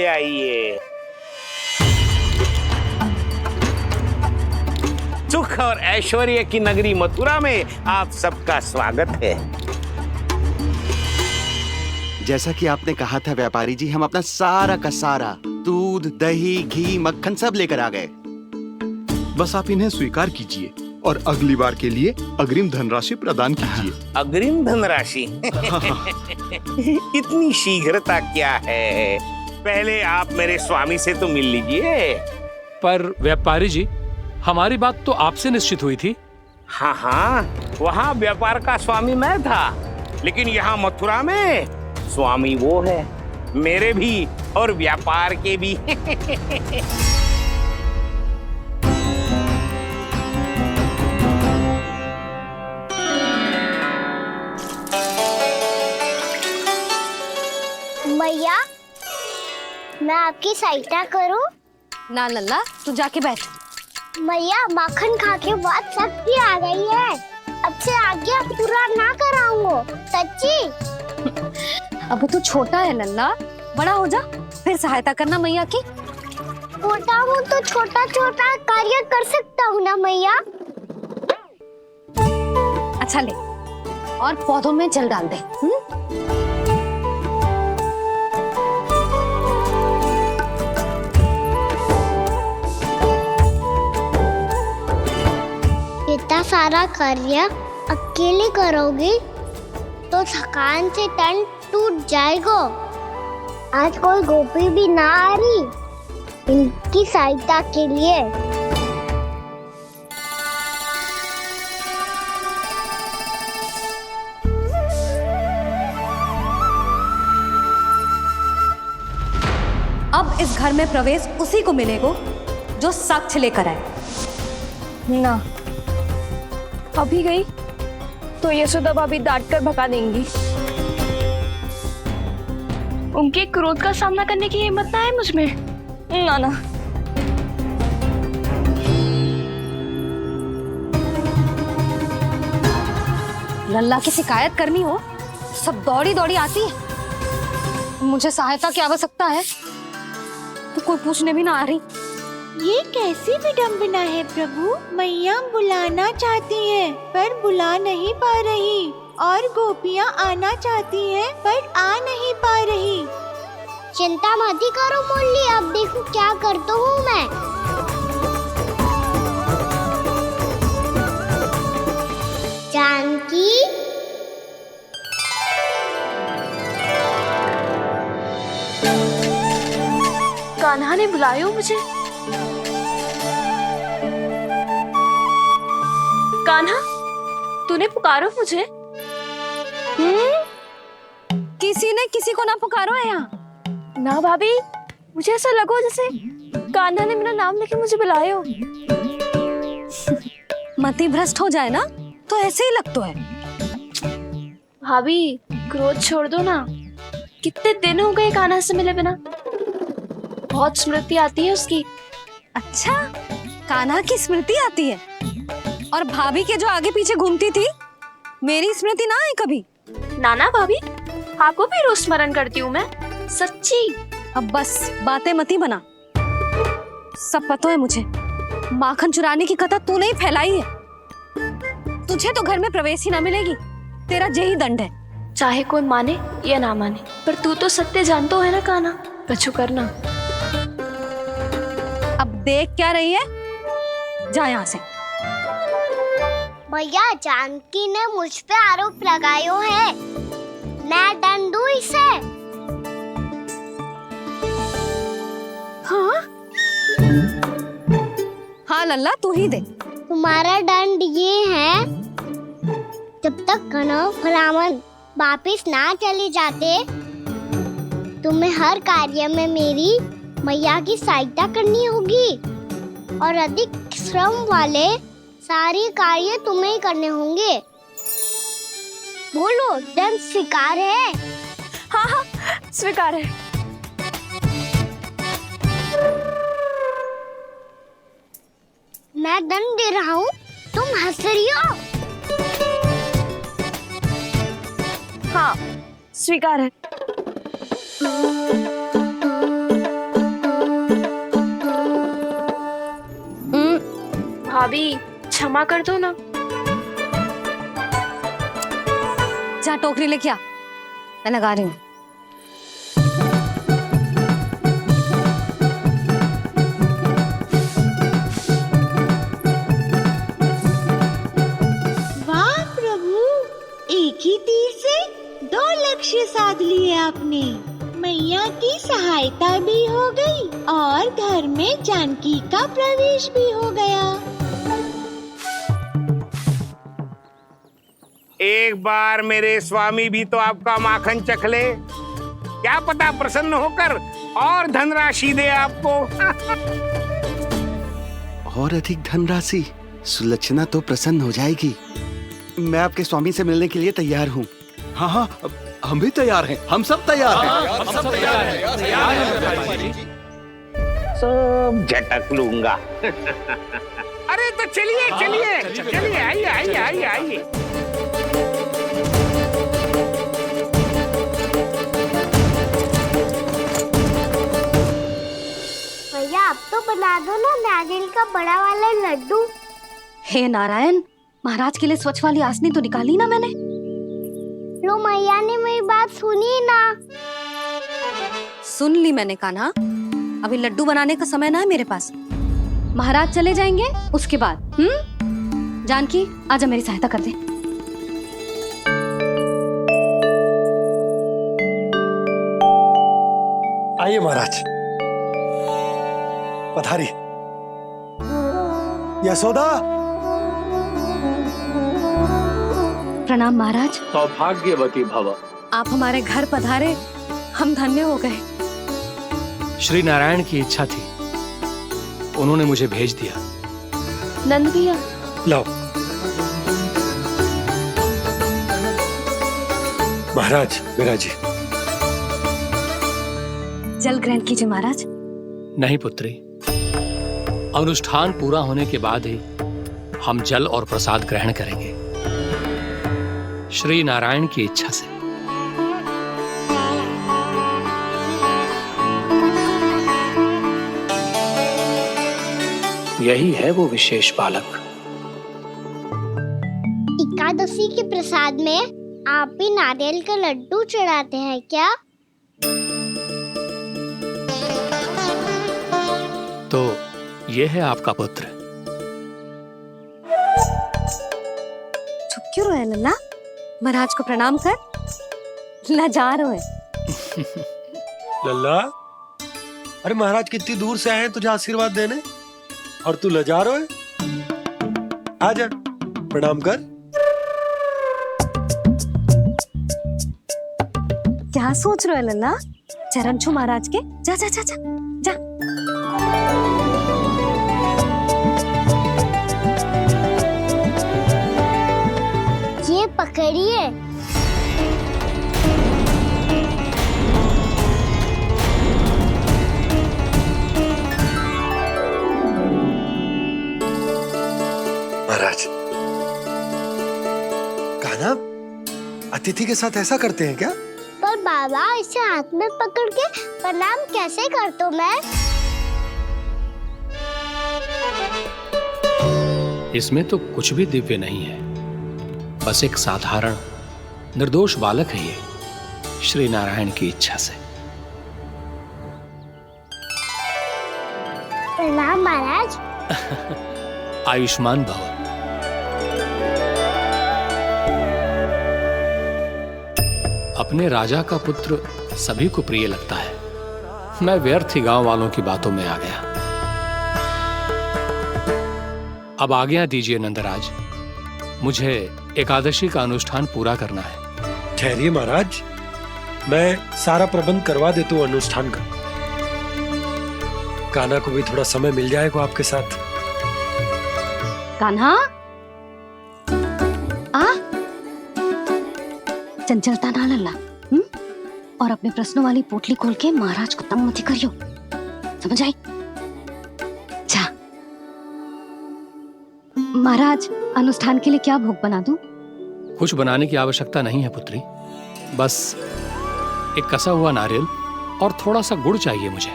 आइए। सुख और ऐश्वर्य की नगरी मथुरा में आप सबका स्वागत है। जैसा कि आपने कहा था व्यापारी जी, हम अपना सारा का सारा दूध, दही, घी, मक्खन सब लेकर आ गए। बस आप इन्हें स्वीकार कीजिए और अगली बार के लिए अग्रिम धनराशि प्रदान कीजिए। अग्रिम धनराशि? इतनी शीघ्रता क्या है? पहले आप मेरे स्वामी से तो मिल लीजिए। पर व्यापारी जी, हमारी बात तो आपसे निश्चित हुई थी। हाँ, वहाँ व्यापार का स्वामी मैं था, लेकिन यहाँ मथुरा में स्वामी वो है, मेरे भी और व्यापार के भी। भैया, मैं आपकी सहायता करूं? ना लल्ला, तू जाके बैठ। भैया, माखन खा के बहुत शक्ति आ गई है। अब से आगे पूरा ना कराऊंगा, सच्ची। अब तू छोटा है लल्ला, बड़ा हो जा फिर सहायता करना मैया की। छोटा हूँ तो छोटा छोटा कार्य कर सकता हूँ ना मैया। अच्छा ले, और पौधों में जल डाल दे। इतना सारा कार्य अकेले करोगी तो थकान से तन टूट जाएगा। आज कोई गोपी भी ना आ रही इनकी सहायता के लिए। अब इस घर में प्रवेश उसी को मिलेगा जो साक्ष्य लेकर आए। ना, अभी गई तो यशोदा भाभी डांट कर भगा देंगी। उनके क्रोध का सामना करने की हिम्मत ना है मुझ में। ना। लल्ला की शिकायत करनी हो सब दौड़ी दौड़ी आती है। मुझे सहायता की आवश्यकता है तो कोई पूछने भी ना आ रही। ये कैसी विडंबना है प्रभु, मैया बुलाना चाहती हैं पर बुला नहीं पा रही, और गोपियाँ आना चाहती हैं पर आ नहीं पा रही। चिंता मत करो मुरली, अब देखो क्या करता हूँ मैं। जानकी, कान्हा ने बुलाया मुझे। कान्हा, तूने पुकारो मुझे? किसी ने किसी को ना पुकारो है यहाँ। ना भाभी, मुझे ऐसा लगा जैसे कान्हा ने मेरा नाम लेके मुझे बुलाया। मति भ्रष्ट हो जाए ना तो ऐसे ही लगता है। भाभी, क्रोध छोड़ दो ना। कितने दिन हो गए कान्हा से मिले बिना। बहुत स्मृति आती है उसकी। अच्छा, कान्हा की स्मृति आती है? और भाभी के जो आगे पीछे घूमती थी मेरी स्मृति ना आए कभी। नाना भाभी, आपको भी रोज स्मरण करती हूँ मैं, सच्ची। अब बस बातें मती बना। सब पता है मुझे, माखन चुराने की कथा तूने ही फैलाई है। तुझे तो घर में प्रवेश ही ना मिलेगी, तेरा यही दंड है। चाहे कोई माने या ना माने, पर तू तो सत्य जानतो है ना कान्हा, कछु करना। अब देख क्या रही है, जा यहाँ से। भैया, जानकी ने मुझ पे आरोप लगायो है, मैं दंड दूं इसे। हाँ हाँ लल्ला, तू ही दे। तुम्हारा दंड ये है, जब तक कनव ब्राह्मण वापिस ना चले जाते, तुम्हें हर कार्य में मेरी मैया की सहायता करनी होगी और अधिक श्रम वाले सारे कार्य तुम्हें ही करने होंगे। बोलो, दंड स्वीकार है? हाँ हाँ, स्वीकार है। मैं दंड दे रहा हूँ, तुम हंस रही हो? हाँ, स्वीकार है। भाभी, क्षमा कर दो ना। जा टोकरी लेके आ, मैं लगा रही हूँ। वाह प्रभु, एक ही तीर से 2 लक्ष्य साध लिए आपने। मैया की सहायता भी हो गई और घर में जानकी का प्रवेश भी हो गया। एक बार मेरे स्वामी भी तो आपका माखन चख ले, क्या पता प्रसन्न होकर और धनराशि दे आपको। और अधिक धनराशि? सुलक्षणा तो प्रसन्न हो जाएगी। मैं आपके स्वामी से मिलने के लिए तैयार हूँ। हाँ हाँ, हम भी तैयार हैं, हम सब तैयार हैं। हम सब तैयार हैं। सब झटक लूंगा। अरे तो चलिए चलिए चलिए, आइए आइए आइए आइए। भैया, अब तो बना दो ना नारियल का बड़ा वाला लड्डू। हे नारायण, महाराज के लिए स्वच्छ वाली आसनी तो निकाली ना मैंने। लो, मैया ने मेरी बात सुनी ना। सुन ली मैंने कान्हा, अभी लड्डू बनाने का समय ना है मेरे पास। महाराज चले जाएंगे उसके बाद। जानकी, आजा मेरी सहायता कर दे। आइए महाराज, पधारी। यशोदा। प्रणाम महाराज। सौभाग्यवती भव। आप हमारे घर पधारे, हम धन्य हो गए। श्री नारायण की इच्छा थी, उन्होंने मुझे भेज दिया। नंद भैया, लाओ। महाराज, मेरा जी। जल ग्रहण कीजिए महाराज। नहीं पुत्री, अनुष्ठान पूरा होने के बाद ही हम जल और प्रसाद ग्रहण करेंगे, श्री नारायण की इच्छा से। यही है वो विशेष बालक। एकादशी के प्रसाद में आप भी नारियल का लड्डू चढ़ाते हैं क्या? तो ये है आपका पुत्र। चुप क्यों रहे लल्ला? महाराज को प्रणाम कर, लाजार है। लल्ला, अरे महाराज कितनी दूर से आए हैं तुझे आशीर्वाद देने, और तू लजारो है? आजा, प्रणाम कर। क्या सोच रहे हो लल्ला? चरण छू महाराज के। जा जा जा जा जा। ये पकड़िए। महाराज, कान्हा, अतिथि के साथ ऐसा करते हैं क्या? पर बाबा, इसे हाथ में पकड़ के प्रणाम कैसे करता हूँ मैं? इसमें तो कुछ भी दिव्य नहीं है, बस एक साधारण निर्दोष बालक है ये, श्री नारायण की इच्छा से। प्रणाम महाराज। आयुष्मान भव। अपने राजा का पुत्र सभी को प्रिय लगता है। मैं व्यर्थ ही गांव वालों की बातों में आ गया। अब आज्ञा दीजिए नंदराज, मुझे एकादशी का अनुष्ठान पूरा करना है। ठहरिए महाराज, मैं सारा प्रबंध करवा देता हूँ अनुष्ठान का। कान्हा को भी थोड़ा समय मिल जाएगा आपके साथ। कान्हा, चंचलता ना लल्ला, और अपने प्रश्नों वाली पोटली खोल के महाराज को तंग मत करियो, समझ आई? जा महाराज, अनुष्ठान के लिए क्या भोग बना दूं? कुछ बनाने की आवश्यकता नहीं है पुत्री, बस एक कसा हुआ नारियल और थोड़ा सा गुड़ चाहिए मुझे,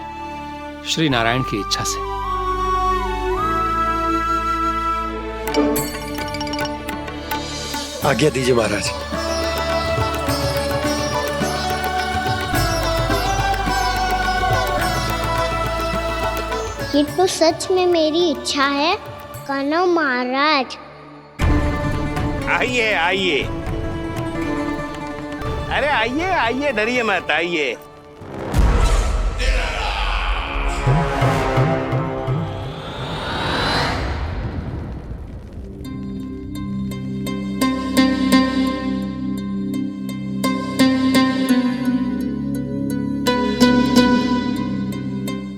श्री नारायण की इच्छा से। आज्ञा दीजिए महाराज। ये तो सच में मेरी इच्छा है कान्हा महाराज। आइए आइए, अरे आइए आइए, डरिए मत, आइए।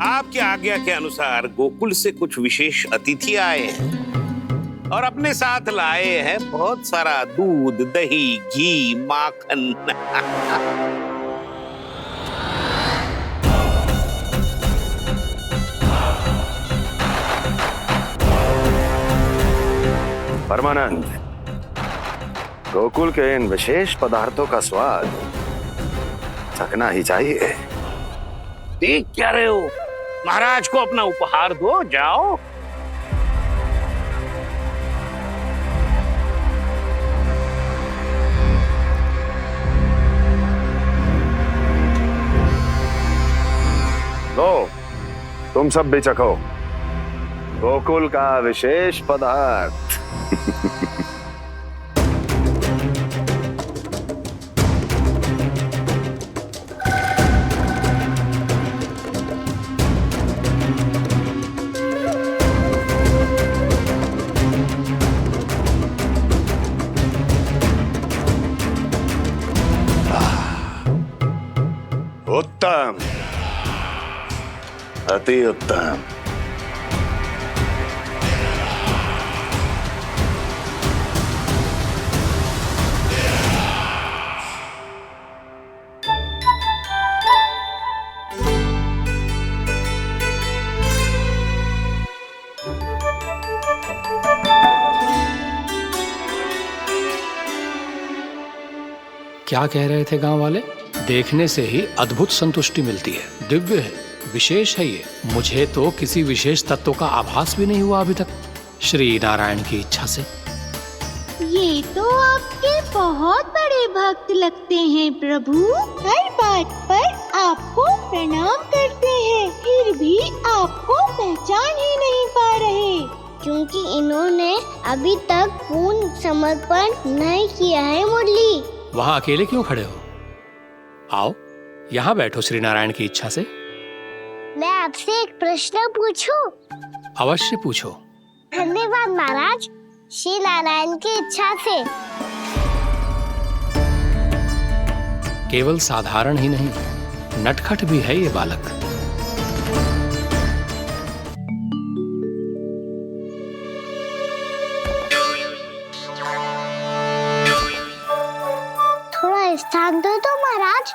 आपकी आज्ञा के अनुसार गोकुल से कुछ विशेष अतिथि आए हैं और अपने साथ लाए हैं बहुत सारा दूध, दही, घी, माखन। परमानंद, गोकुल के इन विशेष पदार्थों का स्वाद चखना ही चाहिए। देख क्या रहे हो? महाराज को अपना उपहार दो, जाओ। लो, तुम सब भी चखो गोकुल का विशेष पदार्थ। उत्तम, अति उत्तम। क्या कह रहे थे गांव वाले? देखने से ही अद्भुत संतुष्टि मिलती है, दिव्य है, विशेष है ये। मुझे तो किसी विशेष तत्व का आभास भी नहीं हुआ अभी तक, श्री नारायण की इच्छा से। ये तो आपके बहुत बड़े भक्त लगते हैं प्रभु। हर बात पर आपको प्रणाम करते हैं, फिर भी आपको पहचान ही नहीं पा रहे। क्योंकि इन्होंने अभी तक पूर्ण समर्पण नहीं किया है मुरली। वहाँ अकेले क्यों खड़े हो? आओ यहाँ बैठो श्री नारायण की इच्छा से। मैं आपसे एक प्रश्न पूछूं? अवश्य पूछो। धन्यवाद महाराज, श्री नारायण की इच्छा से। केवल साधारण ही नहीं, नटखट भी है ये बालक। थोड़ा स्थान दो तो महाराज।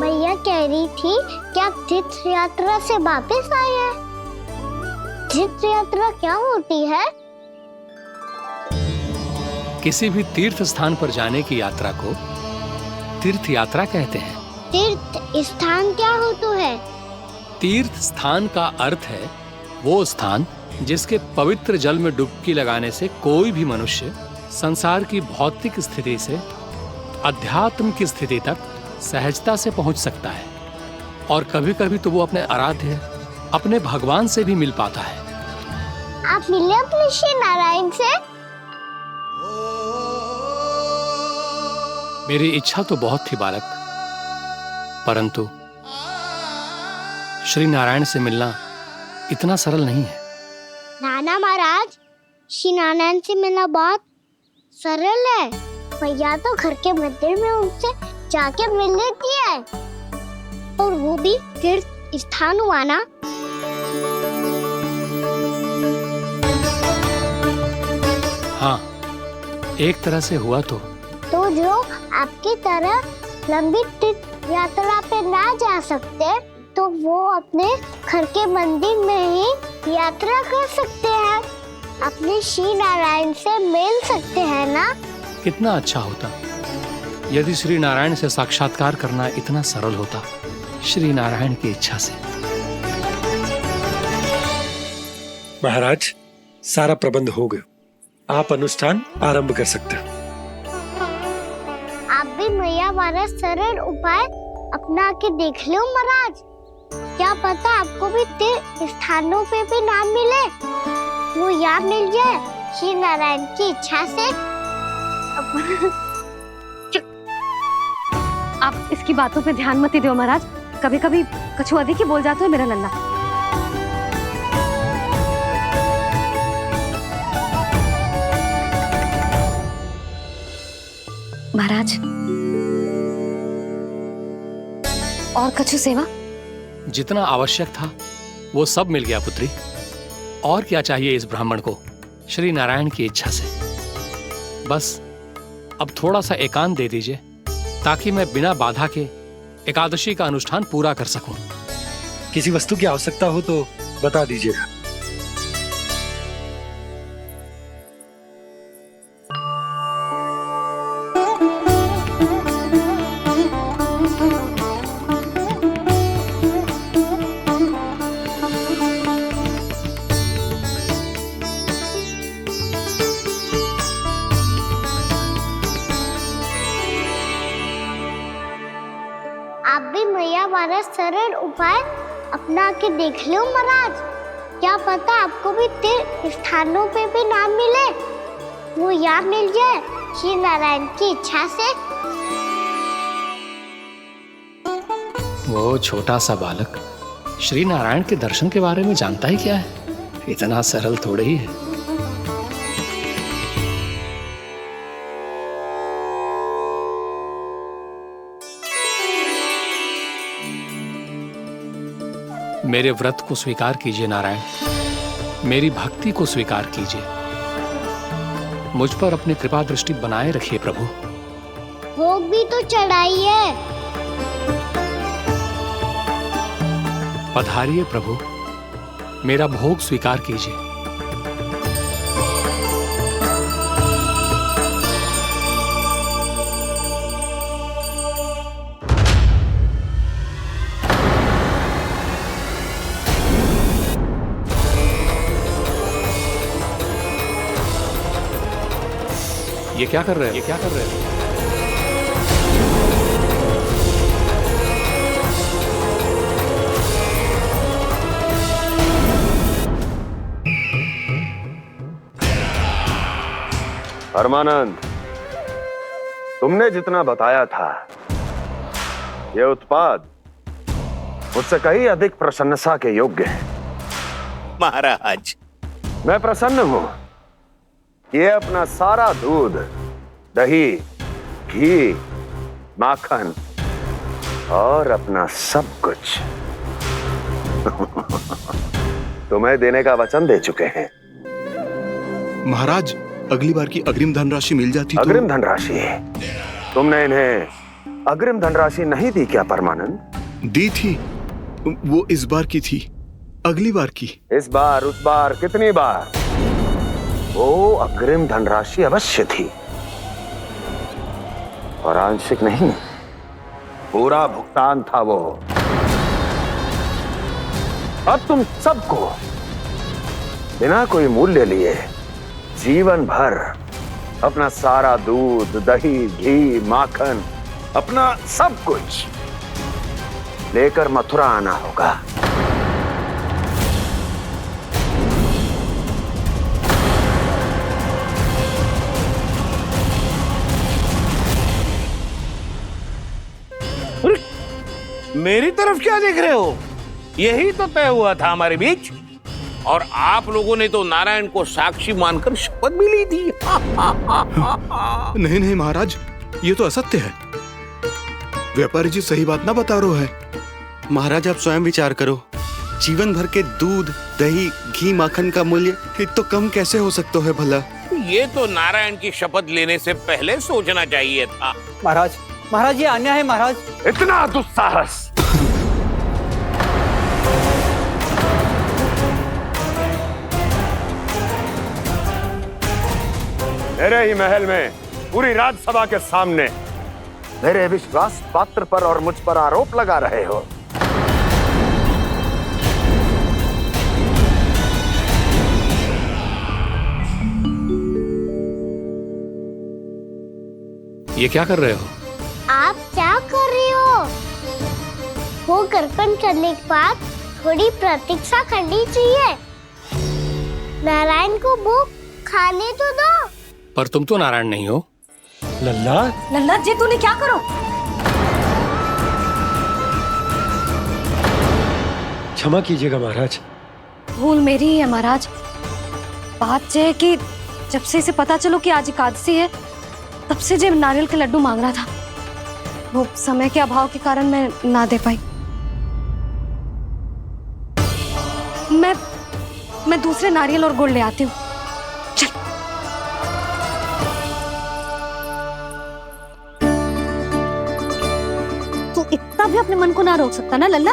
भैया कह रही थी कि आप तीर्थ यात्रा से वापस आए हैं। तीर्थ यात्रा क्या होती है? किसी भी तीर्थ स्थान पर जाने की यात्रा को तीर्थ यात्रा कहते हैं। तीर्थ स्थान क्या हो तो है? तीर्थ स्थान का अर्थ है वो स्थान जिसके पवित्र जल में डुबकी लगाने से कोई भी मनुष्य संसार की भौतिक स्थिति से अध्यात्म की स्थिति तक सहजता से पहुंच सकता है, और कभी कभी तो वो अपने आराध्य अपने भगवान से भी मिल पाता है। आप मिले अपने श्री नारायण से? मेरी इच्छा तो बहुत थी बालक, परंतु श्री नारायण से मिलना इतना सरल नहीं है। नाना महाराज, श्री नारायण से मिलना बहुत सरल है। भैया तो घर के मंदिर में उनसे जाके मिल लेती है, और वो भी तीर्थ स्थान हुआ ना। हाँ, एक तरह से हुआ तो जो आपकी तरह लंबी तीर्थ यात्रा पे ना जा सकते, तो वो अपने घर के मंदिर में ही यात्रा कर सकते हैं, अपने श्री नारायण से मिल सकते हैं ना। कितना अच्छा होता यदि श्री नारायण से साक्षात्कार करना इतना सरल होता, श्री नारायण की इच्छा से। महाराज, सारा प्रबंध हो गया, आप अनुष्ठान आरंभ कर सकते हैं। आप भी मैया वाला सरल उपाय अपना के देख लो महाराज, क्या पता आपको भी तीर्थ स्थानों पे भी नाम मिले, वो यहाँ मिल जाए श्री नारायण की इच्छा से। आप इसकी बातों पे ध्यान मत दो महाराज, कभी कभी कछु अधिक ही बोल जाते हो मेरा नन्ना। महाराज, और कछु सेवा? जितना आवश्यक था वो सब मिल गया पुत्री। और क्या चाहिए इस ब्राह्मण को श्री नारायण की इच्छा से? बस अब थोड़ा सा एकांत दे दीजिए, ताकि मैं बिना बाधा के एकादशी का अनुष्ठान पूरा कर सकूं। किसी वस्तु की आवश्यकता हो तो बता दीजिएगा। आप भी मैया वाला सरल उपाय अपना के देख लो महाराज, क्या पता आपको भी तीर्थ स्थानों पे भी नाम मिले, वो यहाँ मिल जाए श्री नारायण की इच्छा से। वो छोटा सा बालक श्री नारायण के दर्शन के बारे में जानता ही क्या है, इतना सरल थोड़े ही है। मेरे व्रत को स्वीकार कीजिए नारायण, मेरी भक्ति को स्वीकार कीजिए, मुझ पर अपनी कृपा दृष्टि बनाए रखिए प्रभु। भोग भी तो चढ़ाइए। पधारिए प्रभु, मेरा भोग स्वीकार कीजिए। ये क्या कर रहे हैं? ये क्या कर रहे हैं? परमानंद, तुमने जितना बताया था, यह उत्पाद मुझसे कहीं अधिक प्रशंसा के योग्य है। महाराज, मैं प्रसन्न हूं। ये अपना सारा दूध, दही, घी, माखन और अपना सब कुछ तुम्हें देने का वचन दे चुके हैं। महाराज, अगली बार की अग्रिम धनराशि मिल जाती तो। अग्रिम धनराशि? तुमने इन्हें अग्रिम धनराशि नहीं दी क्या परमानंद? दी थी, वो इस बार की थी, अगली बार की। इस बार, उस बार, कितनी बार? वो अग्रिम धनराशि अवश्य थी, और आंशिक नहीं, पूरा भुगतान था वो। अब तुम सबको बिना कोई मूल्य लिए जीवन भर अपना सारा दूध, दही, घी, माखन, अपना सब कुछ लेकर मथुरा आना होगा। मेरी तरफ क्या देख रहे हो? यही तो तय हुआ था हमारे बीच, और आप लोगों ने तो नारायण को साक्षी मानकर शपथ भी ली थी। नहीं नहीं महाराज, ये तो असत्य है। व्यापारी जी सही बात ना बता रहे हैं। महाराज आप स्वयं विचार करो, जीवन भर के दूध, दही, घी, माखन का मूल्य तो कम कैसे हो सकता है भला? ये तो नारायण की शपथ लेने से पहले सोचना चाहिए था। महाराज, महाराज ये अन्याय है महाराज। इतना दुस्साहस! मेरे ही महल में पूरी राज्यसभा के सामने मेरे विश्वास पात्र पर और मुझ पर आरोप लगा रहे हो। ये क्या कर रहे हो? आप क्या कर रहे हो? वो करकन चलने के बाद थोड़ी प्रतीक्षा करनी चाहिए। नारायण को वो खाने तो दो। पर तुम तो नारायण नहीं हो। लल्ला, लल्ला जी तूने क्या करो? क्षमा कीजिएगा महाराज। भूल मेरी ही है महाराज। बात यह है कि जब से इसे पता चलो कि आज एकादशी है, तब से जब नारियल के लड्डू मांग रहा था, वो समय के अभाव के कारण मैं ना दे पाई। मैं दूसरे नारियल और गुड़ ले आती हूँ। चल। तू इतना भी अपने मन को ना रोक सकता ना लल्ला?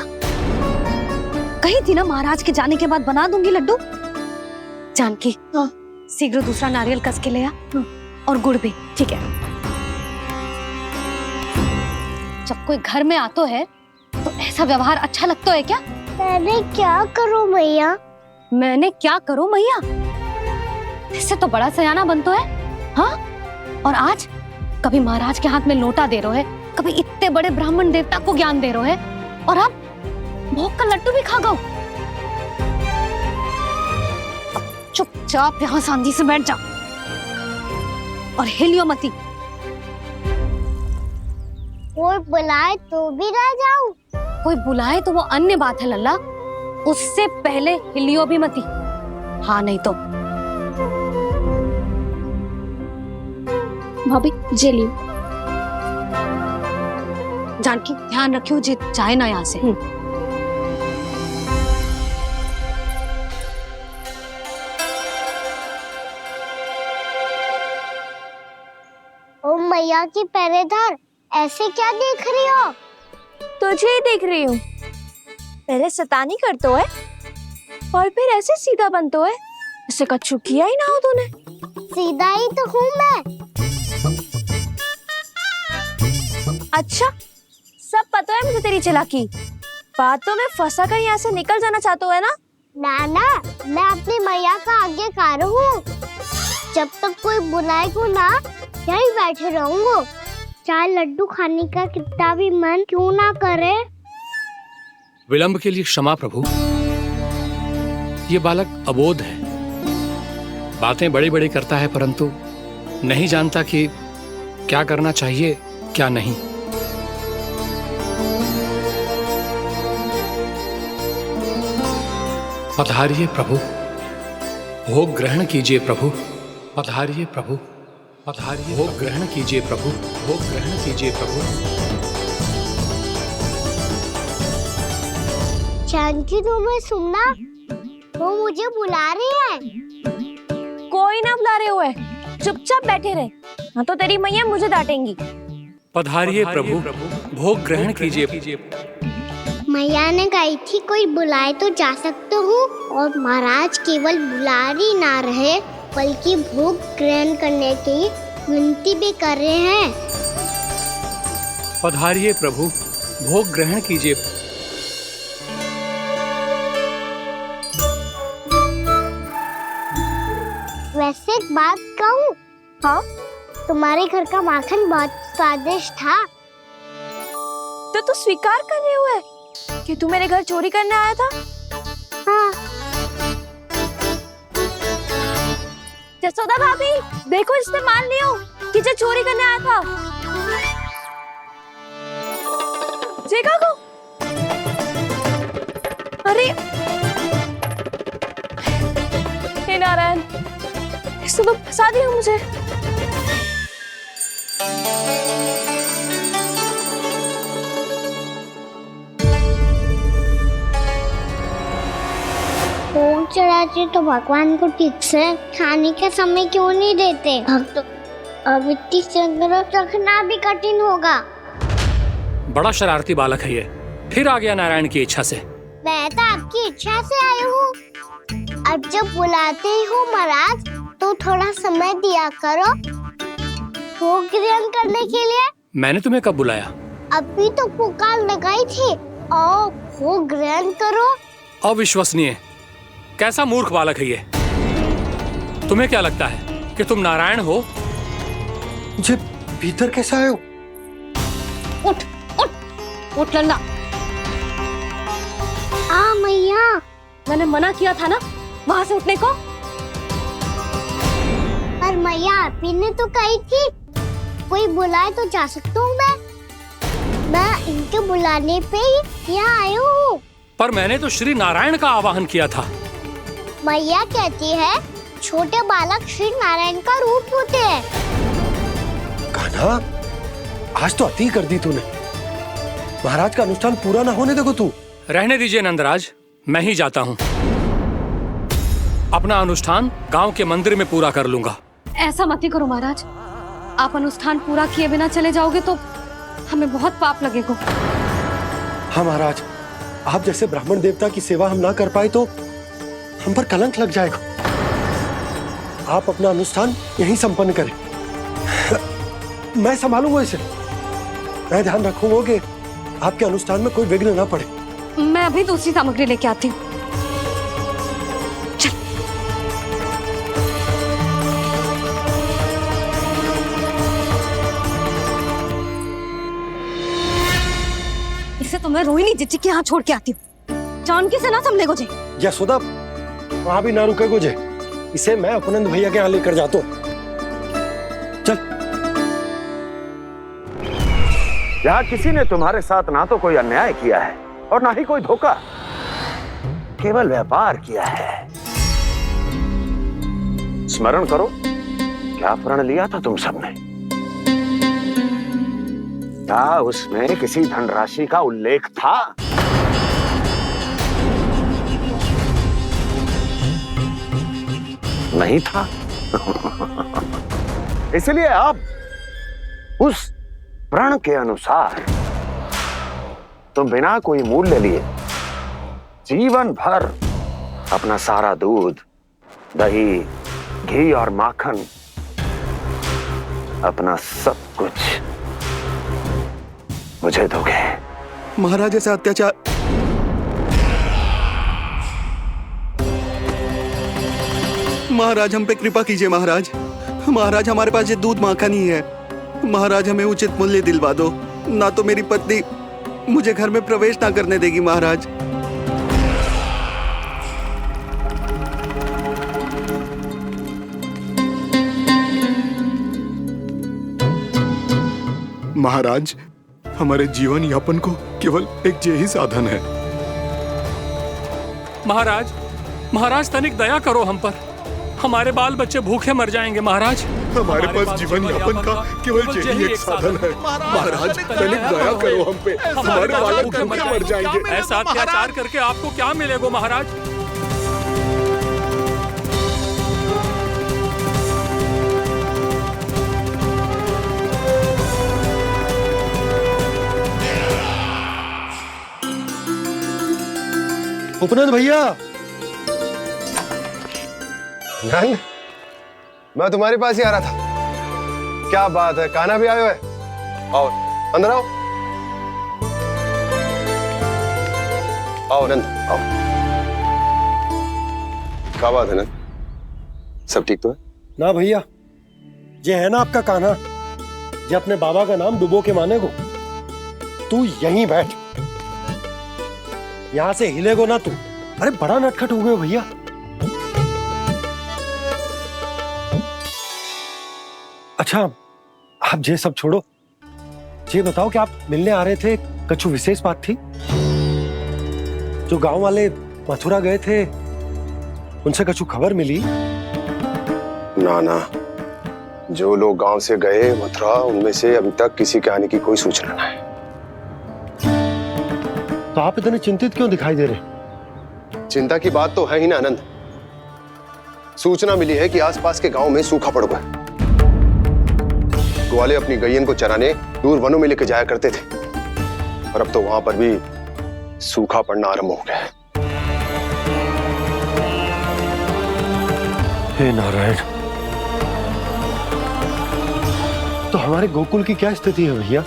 कही थी ना महाराज के जाने के बाद बना दूंगी लड्डू। जानकी, शीघ्र दूसरा नारियल कस के ले आ, और गुड़ भी। ठीक है। जब कोई घर में आतो है तो ऐसा व्यवहार अच्छा लगता है क्या? मैंने क्या करूं मैया? मैंने क्या करूं मैया? इससे तो बड़ा सयाना बनतो है। हाँ? और आज कभी महाराज के हाथ में लोटा दे रहे है, कभी इतने बड़े ब्राह्मण देवता को ज्ञान दे रहे है, और अब भोग का लड्डू भी खा गो। चुपचाप यहाँ शांति से बैठ जा और हिलियो मती। कोई बुलाए तो भी ना जाऊं? कोई बुलाए तो वो अन्य बात है लल्ला, उससे पहले हिलियो भी मती। हाँ नहीं तो। भाभी जे लियो। जानकी ध्यान रखियो जे जाए ना यहाँ से। ओ मैया की पहरेदार, ऐसे क्या देख रही हो? तुझे ही देख रही हूँ। पहले शैतानी करतो है और फिर ऐसे सीधा बनतो है। ऐसे कछु किया ही ना हो तूने। सीधा ही तो हूँ मैं। अच्छा, सब पता है मुझे तेरी चालाकी। बातों में फंसा कर यहाँ से निकल जाना चाहते है ना? ना, मैं अपनी मैया का आज्ञाकार हूँ। जब तक कोई बुलाए को ना, यही बैठे रहूंगा। चाहे लड्डू खाने का कितना भी मन क्यों ना करे। विलंब के लिए क्षमा प्रभु। ये बालक अबोध है, बातें बड़ी बड़ी करता है, परंतु नहीं जानता कि क्या करना चाहिए क्या नहीं। पधारिए प्रभु, भोग ग्रहण कीजिए प्रभु। पधारिए प्रभु, पधारिए। भोग ग्रहण कीजिए प्रभु, भोग ग्रहण कीजिए प्रभु। जानकी तुम्हें सुनना, वो मुझे बुला रही है। कोई ना बुला रहे हुए, चुपचाप बैठे रहे, हाँ तो तेरी मैया मुझे डांटेंगी। पधारिए प्रभु, भोग ग्रहण कीजिए। मैया ने कही थी कोई बुलाए तो जा सकते हूँ, और महाराज केवल बुला ही ना रहे बल्कि भोग ग्रहण करने की विनती भी कर रहे हैं। पधारिए प्रभु, भोग ग्रहण कीजिए। वैसे एक बात कहूँ? हाँ? तुम्हारे घर का माखन बहुत स्वादिष्ट था। तो तू स्वीकार कर रहे हुए कि तू मेरे घर चोरी करने आया था? हाँ। जसोदा भाभी, देखो इसने मान लिया कि जो चोरी करने आया था। देखा को? अरे हे नारायण, इसने तो फंसा दिया मुझे। भोग चढ़ाते तो भगवान को ठीक से खाने का समय क्यों नहीं देते? अब तो अब इतनी संग्रह रखना भी कठिन होगा। बड़ा शरारती बालक है ये, फिर आ गया नारायण की इच्छा से। मैं तो आपकी इच्छा से आई हूँ। अब जब बुलाते हो महाराज तो थोड़ा समय दिया करो भोग ग्रहण करने के लिए। मैंने तुम्हें कब बुलाया? अभी तो पुकार लगाई थी और भोग ग्रहण करो। अविश्वसनीय, कैसा मूर्ख बालक है ये। तुम्हें क्या लगता है कि तुम नारायण हो? मुझे भीतर कैसे आए हो? उठ उठ उठ लल्ला। मैया, मैंने मना किया था ना वहां से उठने को। पर मैया आपी ने तो कही थी कोई बुलाए तो जा सकता हूँ मैं इनके बुलाने पे ही यहाँ आई हूँ। पर मैंने तो श्री नारायण का आवाहन किया था। मैया कहती है छोटे बालक श्री नारायण का रूप होते हैं। कान्हा, आज तो अति कर दी तूने। महाराज का अनुष्ठान पूरा ना होने देखो तू। रहने दीजिए नंदराज, मैं ही जाता हूँ। अपना अनुष्ठान गांव के मंदिर में पूरा कर लूंगा। ऐसा मत ही करो महाराज, आप अनुष्ठान पूरा किए बिना चले जाओगे तो हमें बहुत पाप लगेगा। हाँ महाराज, आप जैसे ब्राह्मण देवता की सेवा हम ना कर पाए तो हम पर कलंक लग जाएगा। आप अपना अनुष्ठान यहीं संपन्न करें, मैं संभालूंगा इसे। मैं ध्यान रखूंगा कि आपके अनुष्ठान में कोई विघ्न ना पड़े। मैं अभी दूसरी सामग्री लेके आती हूँ। इसे तो मैं रोहिणी जीजी के यहाँ छोड़ के आती हूँ। जानकी से ना संभले गोजे। यशोदा, वहां भी ना रुके गोजे। इसे मैं अपनंद भैया के यहाँ लेकर जाता हूँ। यहाँ किसी ने तुम्हारे साथ ना तो कोई अन्याय किया है और ना ही कोई धोखा, केवल व्यापार किया है। स्मरण करो, क्या प्रण लिया था तुम सबने? क्या उसमें किसी धनराशि का उल्लेख था? नहीं था। इसलिए अब उस प्रण के अनुसार तुम बिना कोई मूल्य लिए जीवन भर अपना सारा दूध, दही, घी और माखन, अपना सब कुछ मुझे दोगे। महाराज ऐसा अत्याचार। महाराज हम पे कृपा कीजिए। महाराज, महाराज हमारे पास ये दूध माखन ही है। महाराज हमें उचित मूल्य दिलवा दो, ना तो मेरी पत्नी मुझे घर में प्रवेश ना करने देगी। महाराज, महाराज हमारे जीवन यापन को केवल एक यही साधन है। महाराज, महाराज तनिक दया करो हम पर। हमारे बाल बच्चे भूखे मर जाएंगे महाराज। हमारे पास जीवन यापन का केवल यही एक साधन है। महाराज तनिक दया करो हम पे, हमारे बालक भूखे मर जाएंगे। ऐसा अत्याचार करके आपको क्या मिलेगा महाराज? उपनंद भैया, नंद, मैं तुम्हारे पास ही आ रहा था। क्या बात है, कान्हा भी आयो है? आओ अंदर आओ। आओ नंद आओ। क्या बात है नंद, सब ठीक तो है? ना भैया, ये है ना आपका कान्हा, ये अपने बाबा का नाम डुबो के माने को। तू यहीं बैठ, यहां से हिलेगो ना तू। अरे बड़ा नटखट हो गए हो भैया। अच्छा आप ये सब छोड़ो, ये बताओ कि आप मिलने आ रहे थे, कुछ विशेष बात थी? जो गांव वाले मथुरा गए थे उनसे कुछ खबर मिली? ना ना, जो लोग गांव से गए मथुरा उनमें से अभी तक किसी के आने की कोई सूचना नहीं है। तो आप इतने चिंतित क्यों दिखाई दे रहे? चिंता की बात तो है ही ना आनंद। सूचना मिली है कि आसपास के गांव में सूखा पड़ गया। ग्वाले अपनी गैयन को चराने दूर वनों में लेके जाया करते थे, और अब तो वहां पर भी सूखा पड़ना आरंभ हो गया है। हे नारायण, तो हमारे गोकुल की क्या स्थिति है भैया?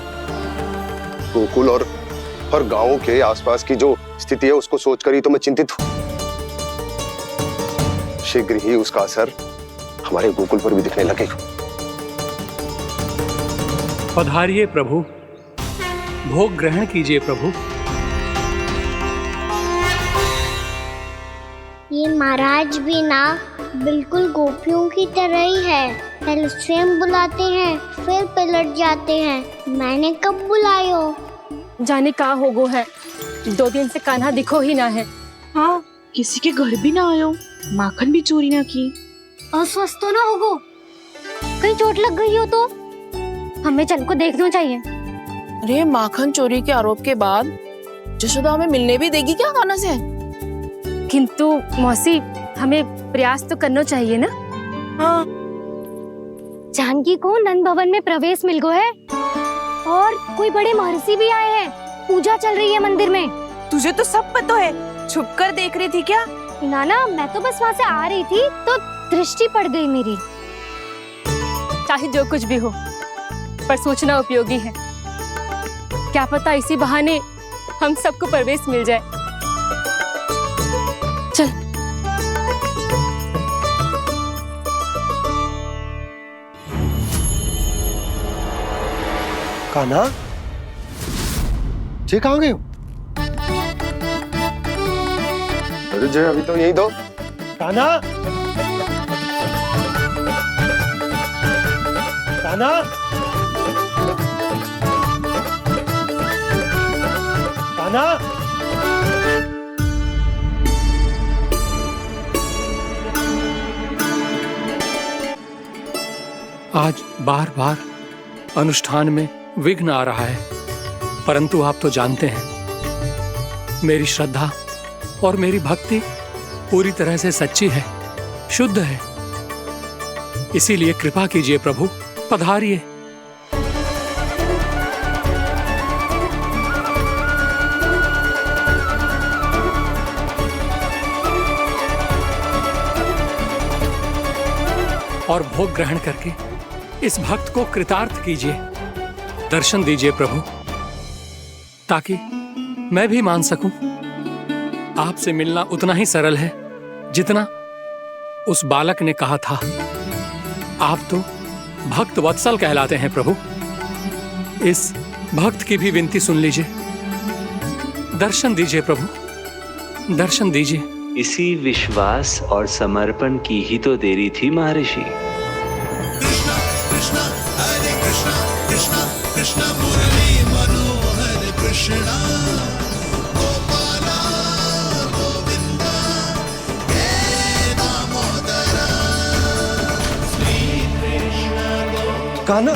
गोकुल और गांवों के आसपास की जो स्थिति है उसको सोचकर ही तो मैं चिंतित हूं। शीघ्र ही उसका असर हमारे गोकुल पर भी दिखने लगेगा। पधारिए प्रभु, भोग ग्रहण कीजिए प्रभु। ये महाराज भी ना बिल्कुल गोपियों की तरह ही है। पहले स्वयं बुलाते हैं, फिर पलट जाते हैं। मैंने कब बुलायो? जाने कहाँ हो गो है, 2 दिन से कान्हा दिखो ही ना है। हाँ, किसी के घर भी ना आयो, माखन भी चोरी ना की। अस्वस्थ तो ना होगो, कहीं चोट लग गई हो तो हमें चल को देखना चाहिए। अरे माखन चोरी के आरोप के बाद जशोदा हमें मिलने भी देगी क्या कान्हा से? किंतु मौसी, हमें प्रयास तो करना चाहिए ना। हाँ, जानकी को नंद भवन में प्रवेश मिल गो है और कोई बड़े महर्षि भी आए हैं। पूजा चल रही है मंदिर में। तुझे तो सब पता है, छुप कर देख रही थी क्या? ना, मैं तो बस वहाँ से आ रही थी तो दृष्टि पड़ गई मेरी। चाहे जो कुछ भी हो, पर सूचना उपयोगी है। क्या पता इसी बहाने हम सबको प्रवेश मिल जाए। चल। कान्हा, जे कहाँ गए हो? अरे जय, अभी तो यही दो। कान्हा, कान्हा, कान्हा। आज बार बार अनुष्ठान में विघ्न आ रहा है, परंतु आप तो जानते हैं मेरी श्रद्धा और मेरी भक्ति पूरी तरह से सच्ची है, शुद्ध है। इसीलिए कृपा कीजिए प्रभु, पधारिए। और भोग ग्रहण करके इस भक्त को कृतार्थ कीजिए। दर्शन दीजिए प्रभु, ताकि मैं भी मान सकूं। आपसे मिलना उतना ही सरल है जितना उस बालक ने कहा था। आप तो भक्त वत्सल कहलाते हैं प्रभु। इस भक्त की भी विनती सुन लीजिए। दर्शन दीजिए प्रभु, दर्शन दीजिए। इसी विश्वास और समर्पण की ही तो देरी थी महर्षि। कृष्णा कृष्णा हरे कृष्णा, कृष्णा कृष्णा मुरली मनोहर कृष्णा, गोपाला गोविंदा हे दामोदरा, श्री कृष्ण कान्हा,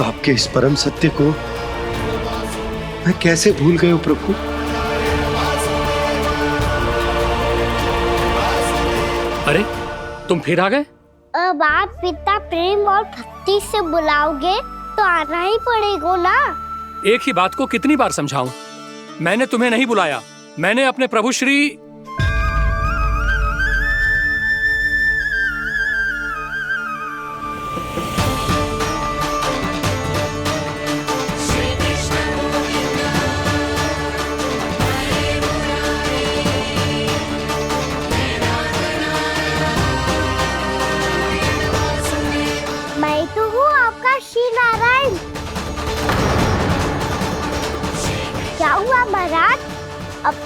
आपके इस परम सत्य को मैं कैसे भूल गया हूं प्रभु। अरे तुम फिर आ गए? अब आप इतना प्रेम और भक्ति से बुलाओगे तो आना ही पड़ेगा ना। एक ही बात को कितनी बार समझाऊं? मैंने तुम्हें नहीं बुलाया, मैंने अपने प्रभु श्री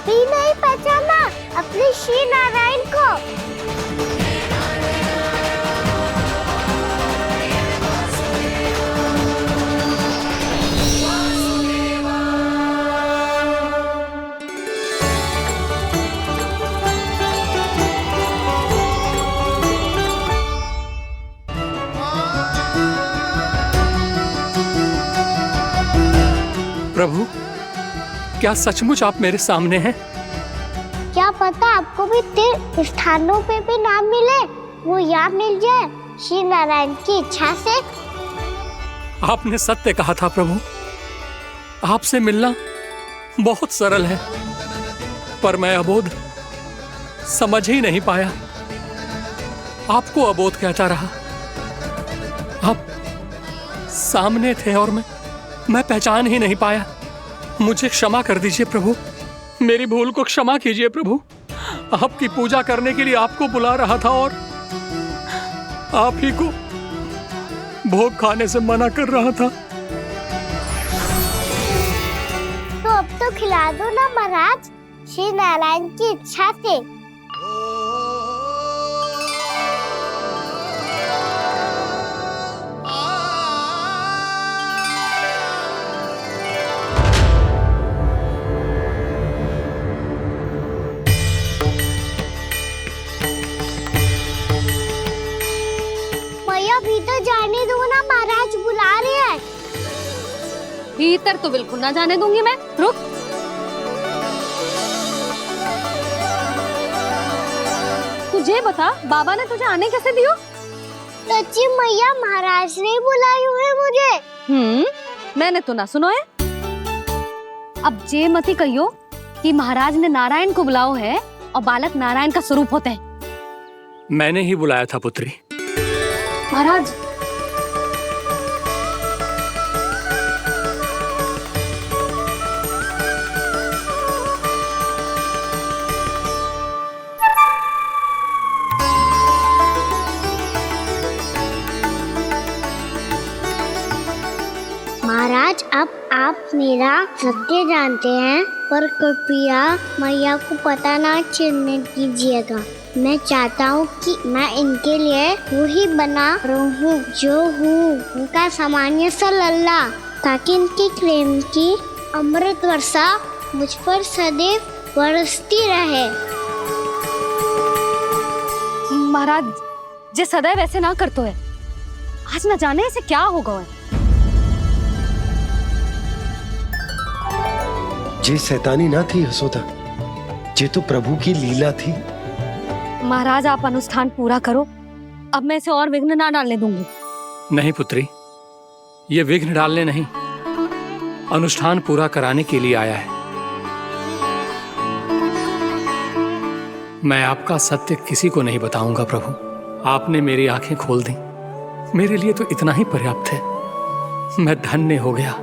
अभी नहीं पहचाना अपने श्री नारायण को। प्रभु, क्या सचमुच आप मेरे सामने हैं? क्या पता आपको भी तीर्थ स्थानों पे भी नाम मिले, वो यहाँ मिल जाए श्री नारायण की इच्छा से। आपने सत्य कहा था प्रभु, आपसे मिलना बहुत सरल है, पर मैं अबोध समझ ही नहीं पाया। आपको अबोध कहता रहा। आप सामने थे और मैं पहचान ही नहीं पाया। मुझे क्षमा कर दीजिए प्रभु, मेरी भूल को क्षमा कीजिए प्रभु। आपकी पूजा करने के लिए आपको बुला रहा था और आप ही को भोग खाने से मना कर रहा था। तो अब तो खिला दो ना महाराज, श्री नारायण की इच्छा से। भीतर जाने दो ना, महाराज बुला रहे हैं। भीतर तो बिल्कुल ना जाने दूंगी मैं। रुक। तुझे बता, बाबा ने तुझे आने कैसे दियो? सच्ची मैया, महाराज ने बुलाई हुई मुझे। मैंने तो ना सुनो है। अब जे मती कहियो कि महाराज ने नारायण को बुलाओ है और बालक नारायण का स्वरूप होते हैं। मैंने ही बुलाया था पुत्री। महाराज, महाराज, अब आप मेरा सत्य जानते हैं, पर कृपया मैया को पता ना चलने दीजिएगा। मैं चाहता हूँ कि मैं इनके लिए वही बना रहूँ जो हूँ, उनका सामान्य सा लल्ला, ताकि इनके प्रेम की अमृत वर्षा मुझ पर सदैव बरसती रहे। महाराज, जे सदैव ऐसे ना करतो है, आज न जाने इसे क्या होगा है। ये शैतानी ना थी यशोदा, ये तो प्रभु की लीला थी। महाराज, आप अनुष्ठान पूरा करो, अब मैं इसे और विघ्न ना डालने दूंगी। नहीं पुत्री, ये विघ्न डालने नहीं, अनुष्ठान पूरा कराने के लिए आया है। मैं आपका सत्य किसी को नहीं बताऊंगा प्रभु। आपने मेरी आंखें खोल दी, मेरे लिए तो इतना ही पर्याप्त है। मैं धन्य हो गया।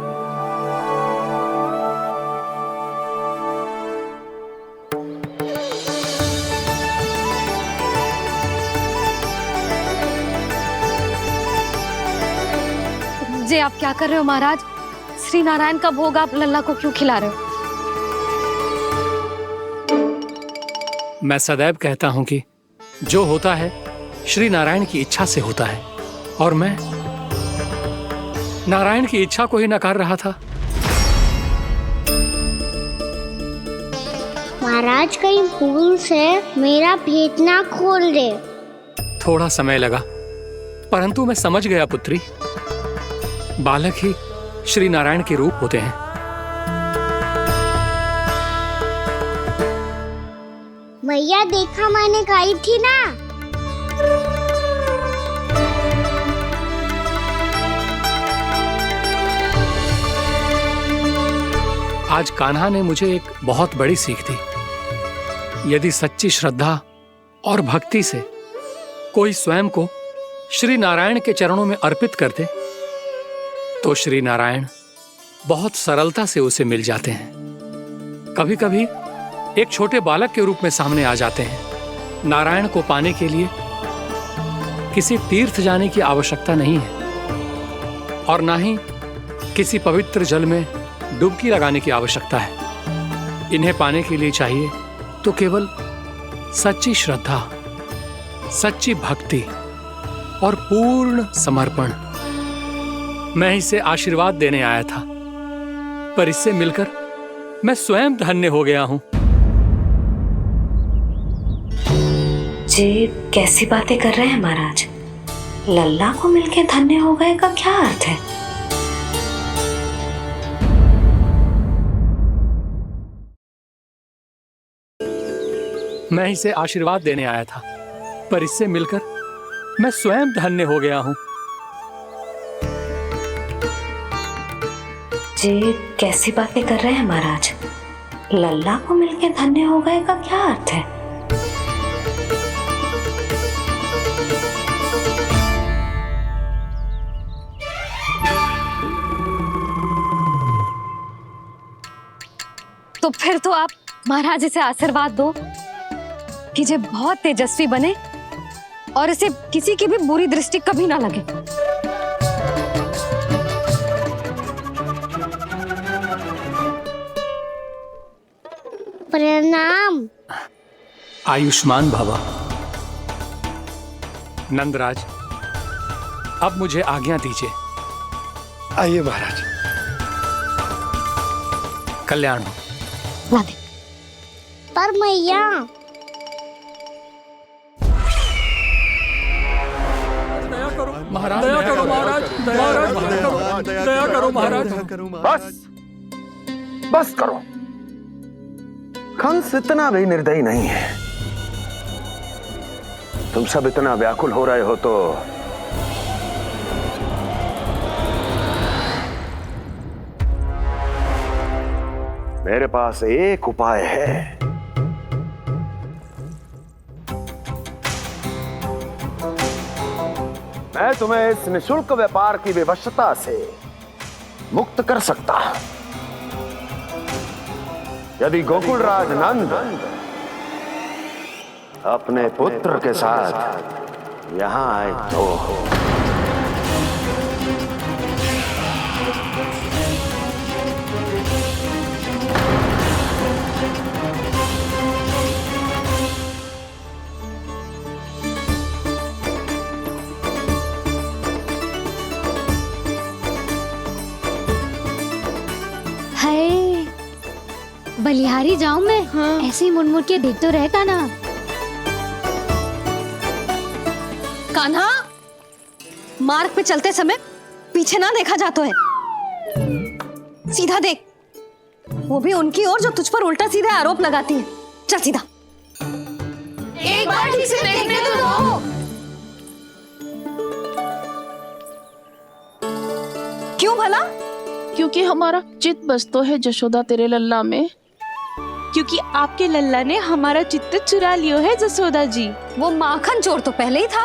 जे आप क्या कर रहे हो महाराज? श्री नारायण का भोग आप लल्ला को क्यों खिला रहे हो? मैं सदैव कहता हूं कि जो होता है श्री नारायण की इच्छा से होता है, और मैं नारायण की इच्छा को ही नकार रहा था। महाराज, कहीं भूल से मेरा भेद ना खोल दे। थोड़ा समय लगा, परंतु मैं समझ गया पुत्री। बालक ही श्री नारायण के रूप होते हैं। मैया, देखा मैंने कही थी ना। आज कान्हा ने मुझे एक बहुत बड़ी सीख दी। यदि सच्ची श्रद्धा और भक्ति से कोई स्वयं को श्री नारायण के चरणों में अर्पित कर दे, तो श्री नारायण बहुत सरलता से उसे मिल जाते हैं। कभी कभी एक छोटे बालक के रूप में सामने आ जाते हैं। नारायण को पाने के लिए किसी तीर्थ जाने की आवश्यकता नहीं है, और ना ही किसी पवित्र जल में डुबकी लगाने की आवश्यकता है। इन्हें पाने के लिए चाहिए तो केवल सच्ची श्रद्धा, सच्ची भक्ति और पूर्ण समर्पण। मैं इसे आशीर्वाद देने आया था, पर इससे मिलकर मैं स्वयं धन्य हो गया हूं। जी कैसी बातें कर रहे हैं महाराज? लल्ला को मिलके धन्य हो गए का क्या अर्थ है? मैं इसे आशीर्वाद देने आया था, पर इससे मिलकर मैं स्वयं धन्य हो गया हूं। जी कैसी बातें कर रहे हैं महाराज? लल्ला को मिलके धन्य हो गए का क्या अर्थ है? तो फिर तो आप महाराज से आशीर्वाद दो कि ये बहुत तेजस्वी बने और इसे किसी की भी बुरी दृष्टि कभी ना लगे। प्रणाम। आयुष्मान भव। नंदराज, अब मुझे आज्ञा दीजिए। आइए महाराज। कल्याण हो। पर मैया महाराज, दया करो महाराज, दया करो महाराज। बस करो। कंस इतना भी निर्दयी नहीं है। तुम सब इतना व्याकुल हो रहे हो तो मेरे पास एक उपाय है। मैं तुम्हें इस निशुल्क व्यापार की विवशता से मुक्त कर सकता हूं। यदि गोकुलराज नंद अपने पुत्र के साथ यहां आए तो बलिहारी जाऊं मैं? हाँ। ऐसे ही मुड़ के देख तो रहता ना। कान्हा, मार्ग पे चलते समय पीछे ना देखा जाता है, सीधा देख। वो भी उनकी ओर जो तुझ पर उल्टा सीधे आरोप लगाती है। चल सीधा। एक बार ठीक से देखने तो दो। क्यों भला? क्योंकि हमारा चित्त बसतो है जशोदा तेरे लल्ला में। क्योंकि आपके लल्ला ने हमारा चित्त चुरा लियो है जसोदा जी। वो माखन चोर तो पहले ही था,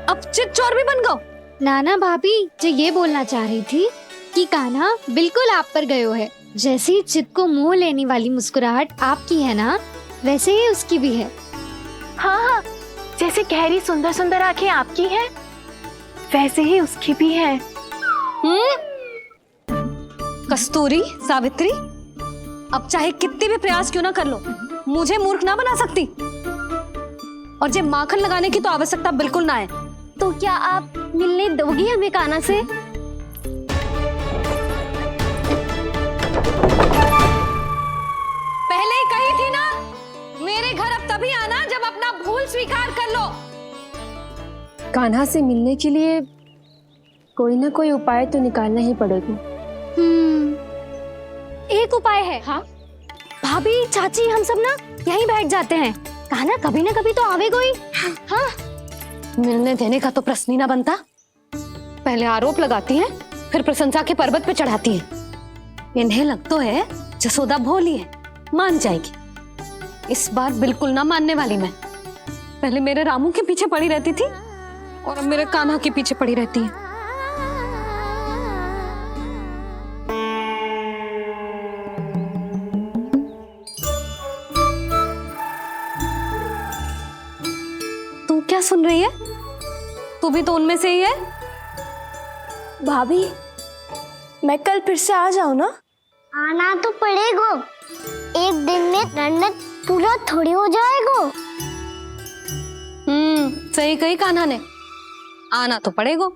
अब चित्त चोर भी बन गो। नाना भाभी जो ये बोलना चाह रही थी कि कान्हा बिल्कुल आप पर गयो है। जैसे ही चित्त को मोह लेने वाली मुस्कुराहट आपकी है ना, वैसे ही उसकी भी है। हाँ हाँ, जैसे गहरी सुंदर सुंदर आंखें आपकी हैं, वैसे ही उसकी भी है। कस्तूरी, सावित्री, अब चाहे कितने भी प्रयास क्यों ना कर लो, मुझे मूर्ख ना बना सकती। और जे माखन लगाने की तो आवश्यकता बिल्कुल ना है। तो क्या आप मिलने दोगी हमें कान्हा से? पहले ही कही थी ना, मेरे घर अब तभी आना जब अपना भूल स्वीकार कर लो। कान्हा से मिलने के लिए कोई ना कोई उपाय तो निकालना ही पड़ेगा। एक उपाय है। हाँ? भाभी, चाची, हम सब ना यहीं बैठ जाते हैं। कान्हा कभी ना कभी तो आवेगा ही। हाँ। मिलने देने का तो प्रश्न ही ना बनता। पहले आरोप लगाती हैं, फिर प्रशंसा के पर्वत पे चढ़ाती हैं। इन्हें लगता है जसोदा भोली है, मान जाएगी। इस बार बिल्कुल ना मानने वाली मैं। पहले मेरे रामू के पीछे पड़ी रहती थी और अब मेरे कान्हा के पीछे पड़ी रहती है। तू क्या सुन रही है? तू भी तो उनमें से ही है। भाभी, मैं कल फिर से आ जाऊं ना? आना तो पड़ेगा। एक दिन में रणनत पूरा थोड़ी हो जाएगा। सही कही कान्हा ने, आना तो पड़ेगा।